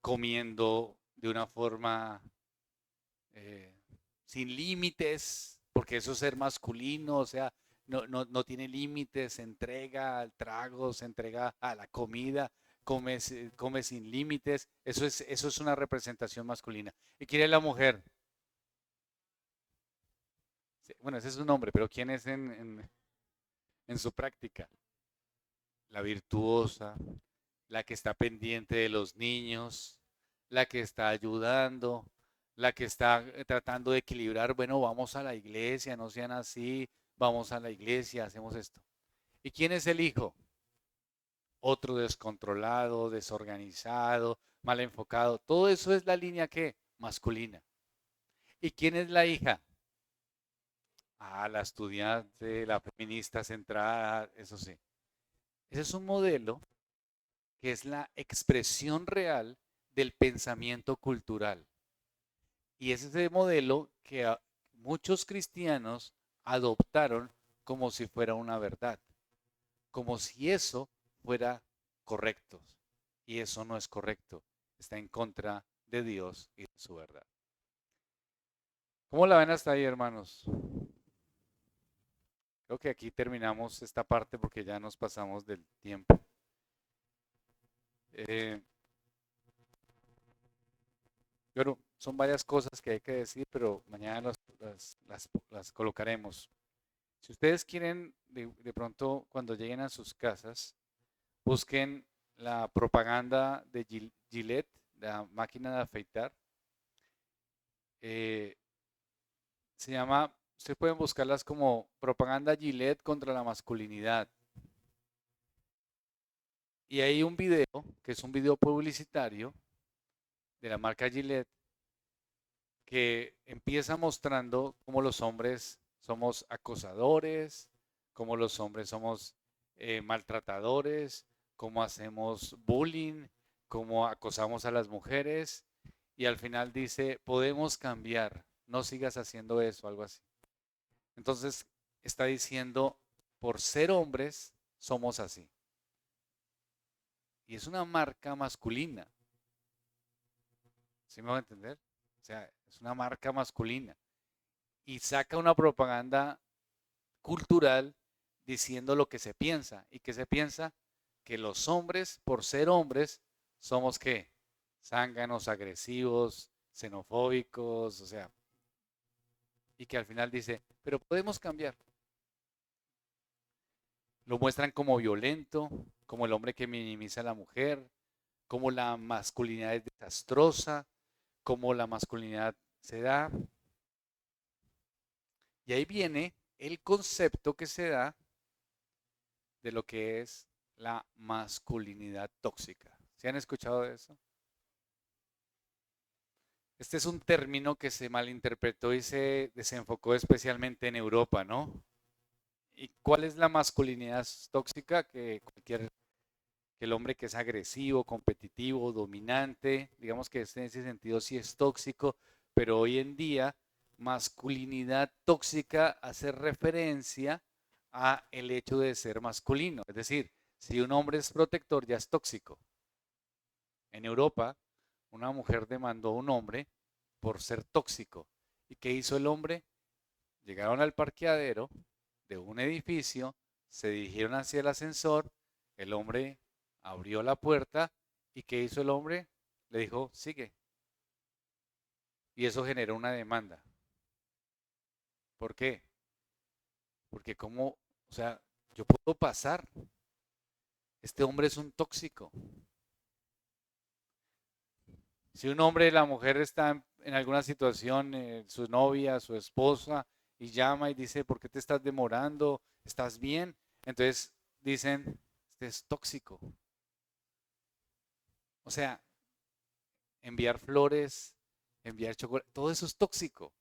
comiendo de una forma eh, sin límites, porque eso es ser masculino, o sea, no tiene límites, se entrega al trago, se entrega a la comida, come sin límites, eso es una representación masculina. ¿Y quién es la mujer? Sí, bueno, ese es un hombre, pero ¿quién es en su práctica? La virtuosa, la que está pendiente de los niños, la que está ayudando, la que está tratando de equilibrar, bueno, vamos a la iglesia, no sean así, vamos a la iglesia, hacemos esto. ¿Y quién es el hijo? Otro descontrolado, desorganizado, mal enfocado. Todo eso es la línea que masculina. ¿Y quién es la hija? Ah, la estudiante, la feminista centrada, eso sí. Ese es un modelo que es la expresión real del pensamiento cultural. Y es ese modelo que muchos cristianos adoptaron como si fuera una verdad, como si eso fuera correcto. Y eso no es correcto, está en contra de Dios y de su verdad. ¿Cómo la ven hasta ahí, hermanos? Creo que aquí terminamos esta parte porque ya nos pasamos del tiempo. Eh, Bueno, son varias cosas que hay que decir, pero mañana las colocaremos. Si ustedes quieren, de pronto, cuando lleguen a sus casas, busquen la propaganda de Gillette, la máquina de afeitar. Eh, Se llama, ustedes pueden buscarlas como propaganda Gillette contra la masculinidad. Y hay un video, que es un video publicitario de la marca Gillette, que empieza mostrando cómo los hombres somos acosadores, cómo los hombres somos maltratadores, cómo hacemos bullying, cómo acosamos a las mujeres y al final dice, podemos cambiar, no sigas haciendo eso, algo así. Entonces está diciendo, por ser hombres somos así. Y es una marca masculina, ¿sí me va a entender? O sea, es una marca masculina. Y saca una propaganda cultural diciendo lo que se piensa. ¿Y qué se piensa? Que los hombres, por ser hombres, somos qué? Zánganos, agresivos, xenofóbicos, o sea, y que al final dice, pero podemos cambiar. Lo muestran como violento, como el hombre que minimiza a la mujer, como la masculinidad es desastrosa, como la masculinidad se da. Y ahí viene el concepto que se da de lo que es la masculinidad tóxica. ¿Se han escuchado de eso? Este es un término que se malinterpretó y se desenfocó especialmente en Europa, ¿no? ¿Y cuál es la masculinidad tóxica? Que el hombre que es agresivo, competitivo, dominante, digamos que en ese sentido sí es tóxico, pero hoy en día masculinidad tóxica hace referencia a el hecho de ser masculino. Es decir, si un hombre es protector ya es tóxico. En Europa, una mujer demandó a un hombre por ser tóxico. ¿Y qué hizo el hombre? Llegaron al parqueadero de un edificio, se dirigieron hacia el ascensor, el hombre abrió la puerta y ¿qué hizo el hombre? Le dijo, sigue. Y eso generó una demanda. ¿Por qué? Porque como, o sea, yo puedo pasar. Este hombre es un tóxico. Si un hombre y la mujer están en alguna situación, su novia, su esposa, y llama y dice, ¿por qué te estás demorando? ¿Estás bien? Entonces dicen, este es tóxico. O sea, enviar flores, enviar chocolate, todo eso es tóxico.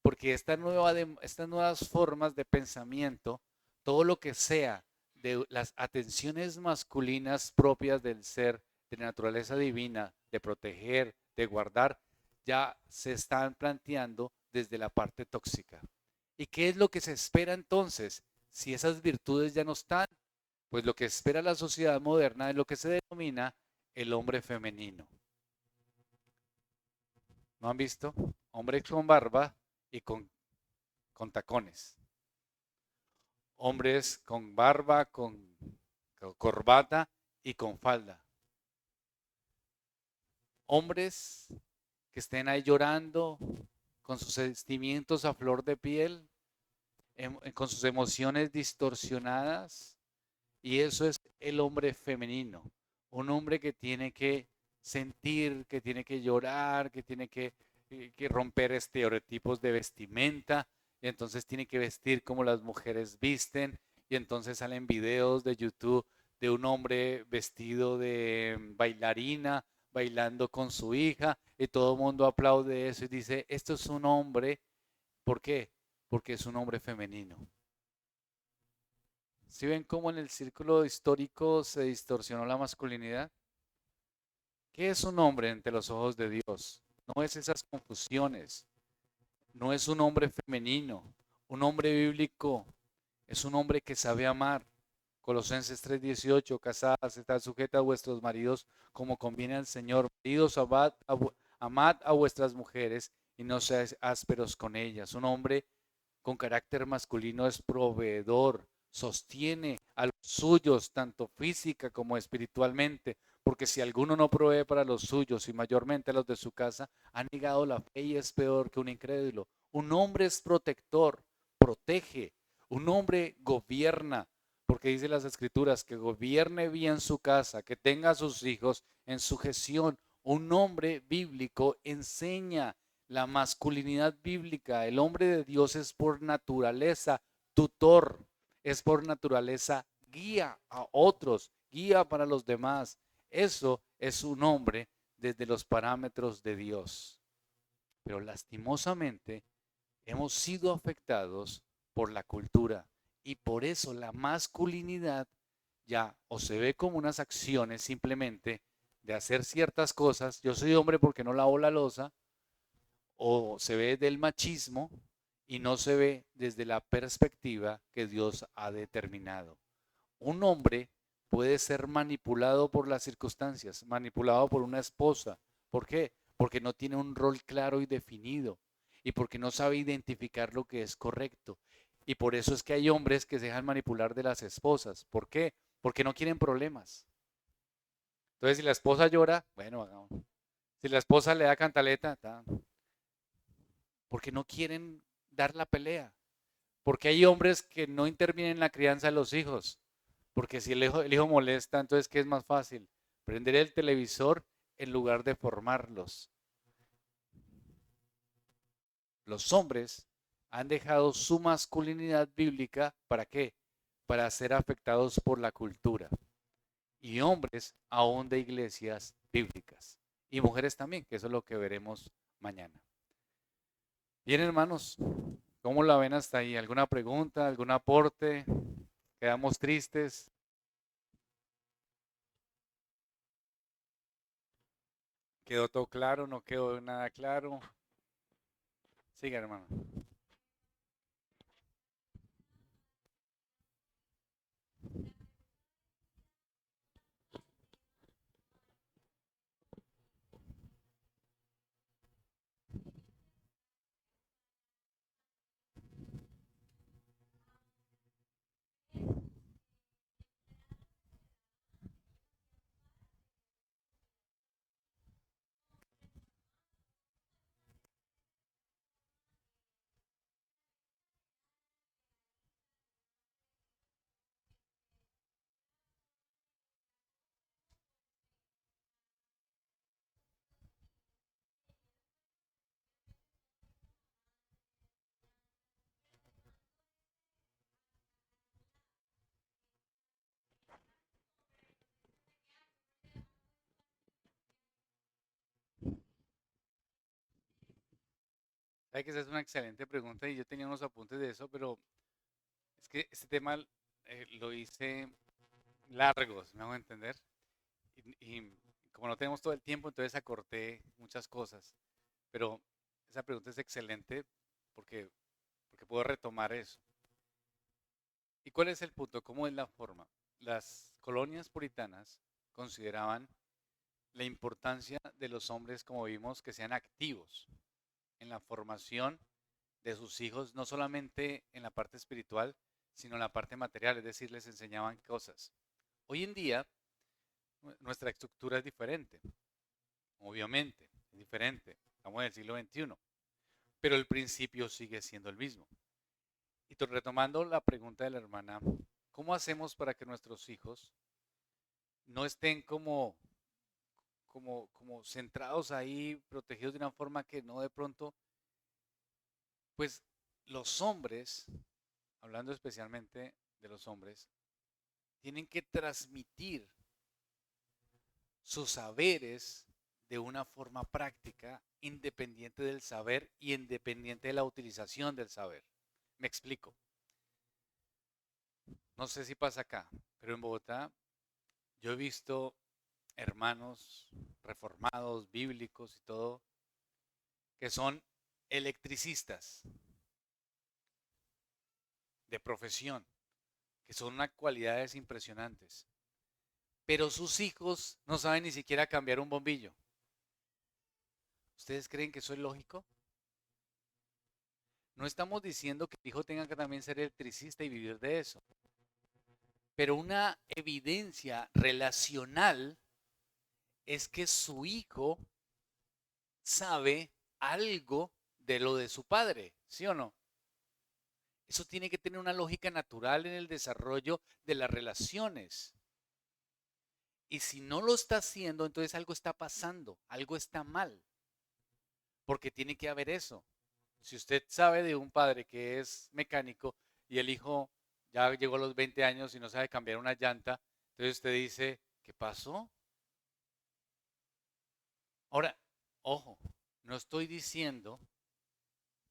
Porque estas nuevas formas de pensamiento, todo lo que sea de las atenciones masculinas propias del ser, de naturaleza divina, de proteger, de guardar, ya se están planteando desde la parte tóxica. ¿Y qué es lo que se espera entonces? Si esas virtudes ya no están, pues lo que espera la sociedad moderna es lo que se denomina el hombre femenino. ¿No han visto? Hombres con barba y con tacones. Hombres con barba, con corbata y con falda. Hombres que estén ahí llorando, con sus sentimientos a flor de piel, con sus emociones distorsionadas. Y eso es el hombre femenino. Un hombre que tiene que sentir, que tiene que llorar, que romper estereotipos de vestimenta. Y entonces tiene que vestir como las mujeres visten. Y entonces salen videos de YouTube de un hombre vestido de bailarina, bailando con su hija. Y todo el mundo aplaude eso y dice, esto es un hombre. ¿Por qué? Porque es un hombre femenino. ¿Sí ven cómo en el círculo histórico se distorsionó la masculinidad? ¿Qué es un hombre ante los ojos de Dios? No es esas confusiones, no es un hombre femenino, un hombre bíblico es un hombre que sabe amar. Colosenses 3:18, casadas, estad sujetas a vuestros maridos como conviene al Señor. Maridos, amad a vuestras mujeres y no seáis ásperos con ellas. Un hombre con carácter masculino es proveedor, sostiene a los suyos, tanto física como espiritualmente, porque si alguno no provee para los suyos y mayormente a los de su casa, ha negado la fe y es peor que un incrédulo. Un hombre es protector, protege, un hombre gobierna, porque dice las escrituras que gobierne bien su casa, que tenga a sus hijos en sujeción. Un hombre bíblico enseña la masculinidad bíblica. El hombre de Dios es por naturaleza tutor, es por naturaleza guía a otros, guía para los demás. Eso es un hombre desde los parámetros de Dios. Pero lastimosamente hemos sido afectados por la cultura y por eso la masculinidad ya o se ve como unas acciones simplemente de hacer ciertas cosas. Yo soy hombre porque no lavo la loza, o se ve del machismo y no se ve desde la perspectiva que Dios ha determinado. Un hombre puede ser manipulado por las circunstancias, manipulado por una esposa. ¿Por qué? Porque no tiene un rol claro y definido y porque no sabe identificar lo que es correcto. Y por eso es que hay hombres que se dejan manipular de las esposas. ¿Por qué? Porque no quieren problemas. Entonces, si la esposa llora, bueno, hagamos. Si la esposa le da cantaleta, porque no quieren dar la pelea. Porque hay hombres que no intervienen en la crianza de los hijos. Porque si el hijo molesta, entonces ¿qué es más fácil? Prender el televisor en lugar de formarlos. Los hombres han dejado su masculinidad bíblica, ¿para qué? Para ser afectados por la cultura. Y hombres aún de iglesias bíblicas. Y mujeres también, que eso es lo que veremos mañana. Bien, hermanos, ¿cómo la ven hasta ahí? ¿Alguna pregunta, algún aporte? ¿Quedamos tristes? ¿Quedó todo claro? ¿No quedó nada claro? Siga, hermano. Sabe que esa es una excelente pregunta y yo tenía unos apuntes de eso, pero es que este tema lo hice largos, me hago entender. Y como no tenemos todo el tiempo, entonces acorté muchas cosas. Pero esa pregunta es excelente porque puedo retomar eso. ¿Y cuál es el punto? ¿Cómo es la forma? Las colonias puritanas consideraban la importancia de los hombres, como vimos, que sean activos en la formación de sus hijos, no solamente en la parte espiritual, sino en la parte material, es decir, les enseñaban cosas. Hoy en día, nuestra estructura es diferente, obviamente, es diferente. Estamos en el siglo XXI, pero el principio sigue siendo el mismo. Y retomando la pregunta de la hermana, ¿cómo hacemos para que nuestros hijos no estén como centrados ahí, protegidos de una forma que no de pronto, pues los hombres, hablando especialmente de los hombres, tienen que transmitir sus saberes de una forma práctica, independiente del saber y independiente de la utilización del saber? Me explico. No sé si pasa acá, pero en Bogotá yo he visto hermanos reformados, bíblicos y todo, que son electricistas de profesión, que son unas cualidades impresionantes, pero sus hijos no saben ni siquiera cambiar un bombillo. ¿Ustedes creen que eso es lógico? No estamos diciendo que el hijo tenga que también ser electricista y vivir de eso, pero una evidencia relacional es que su hijo sabe algo de lo de su padre, ¿sí o no? Eso tiene que tener una lógica natural en el desarrollo de las relaciones. Y si no lo está haciendo, entonces algo está pasando, algo está mal, porque tiene que haber eso. Si usted sabe de un padre que es mecánico y el hijo ya llegó a los 20 años y no sabe cambiar una llanta, entonces usted dice, ¿qué pasó? Ahora, ojo, no estoy diciendo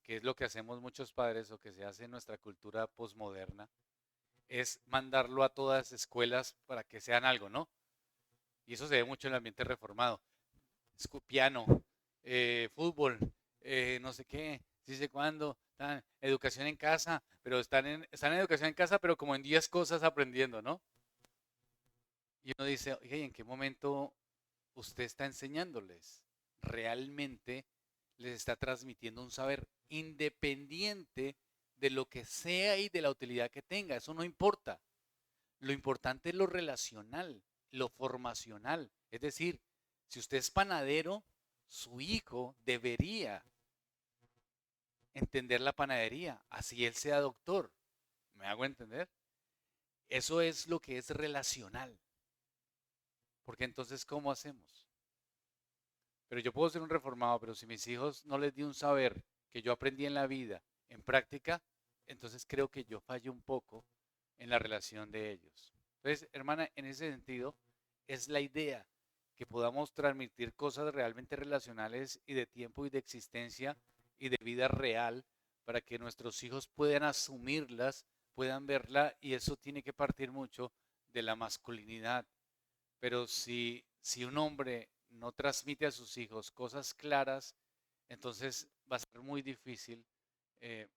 que es lo que hacemos muchos padres o que se hace en nuestra cultura posmoderna, es mandarlo a todas las escuelas para que sean algo, ¿no? Y eso se ve mucho en el ambiente reformado. Piano, fútbol, no sé qué, sí sé cuándo, educación en casa, pero están en educación en casa, pero como en 10 cosas aprendiendo, ¿no? Y uno dice, oye, ¿y en qué momento usted está enseñándoles? Realmente les está transmitiendo un saber independiente de lo que sea y de la utilidad que tenga. Eso no importa. Lo importante es lo relacional, lo formacional. Es decir, si usted es panadero, su hijo debería entender la panadería, así él sea doctor. ¿Me hago entender? Eso es lo que es relacional. Porque entonces, ¿cómo hacemos? Pero yo puedo ser un reformado, pero si mis hijos no les di un saber que yo aprendí en la vida, en práctica, entonces creo que yo fallo un poco en la relación de ellos. Entonces, hermana, en ese sentido, es la idea que podamos transmitir cosas realmente relacionales y de tiempo y de existencia y de vida real para que nuestros hijos puedan asumirlas, puedan verla, y eso tiene que partir mucho de la masculinidad. Pero si un hombre no transmite a sus hijos cosas claras, entonces va a ser muy difícil eh,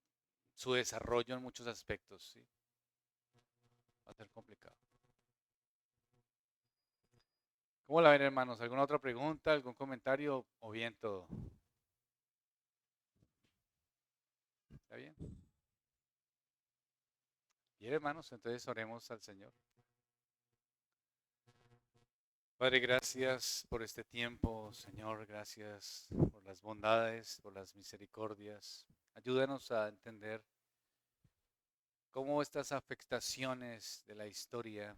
su desarrollo en muchos aspectos, ¿sí? Va a ser complicado. ¿Cómo la ven, hermanos? ¿Alguna otra pregunta, algún comentario o bien todo? ¿Está bien? Bien, hermanos, entonces oremos al Señor. Padre, gracias por este tiempo, Señor, gracias por las bondades, por las misericordias. Ayúdanos a entender cómo estas afectaciones de la historia,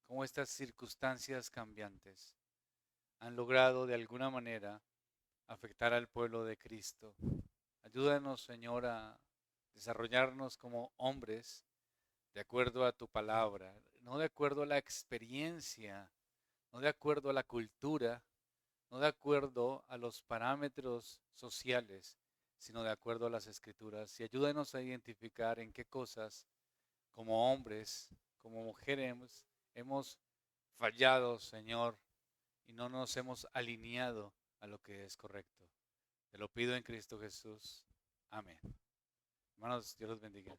cómo estas circunstancias cambiantes han logrado de alguna manera afectar al pueblo de Cristo. Ayúdanos, Señor, a desarrollarnos como hombres de acuerdo a tu palabra, no de acuerdo a la experiencia, no de acuerdo a la cultura, no de acuerdo a los parámetros sociales, sino de acuerdo a las escrituras. Y ayúdanos a identificar en qué cosas, como hombres, como mujeres, hemos fallado, Señor, y no nos hemos alineado a lo que es correcto. Te lo pido en Cristo Jesús. Amén. Hermanos, Dios los bendiga.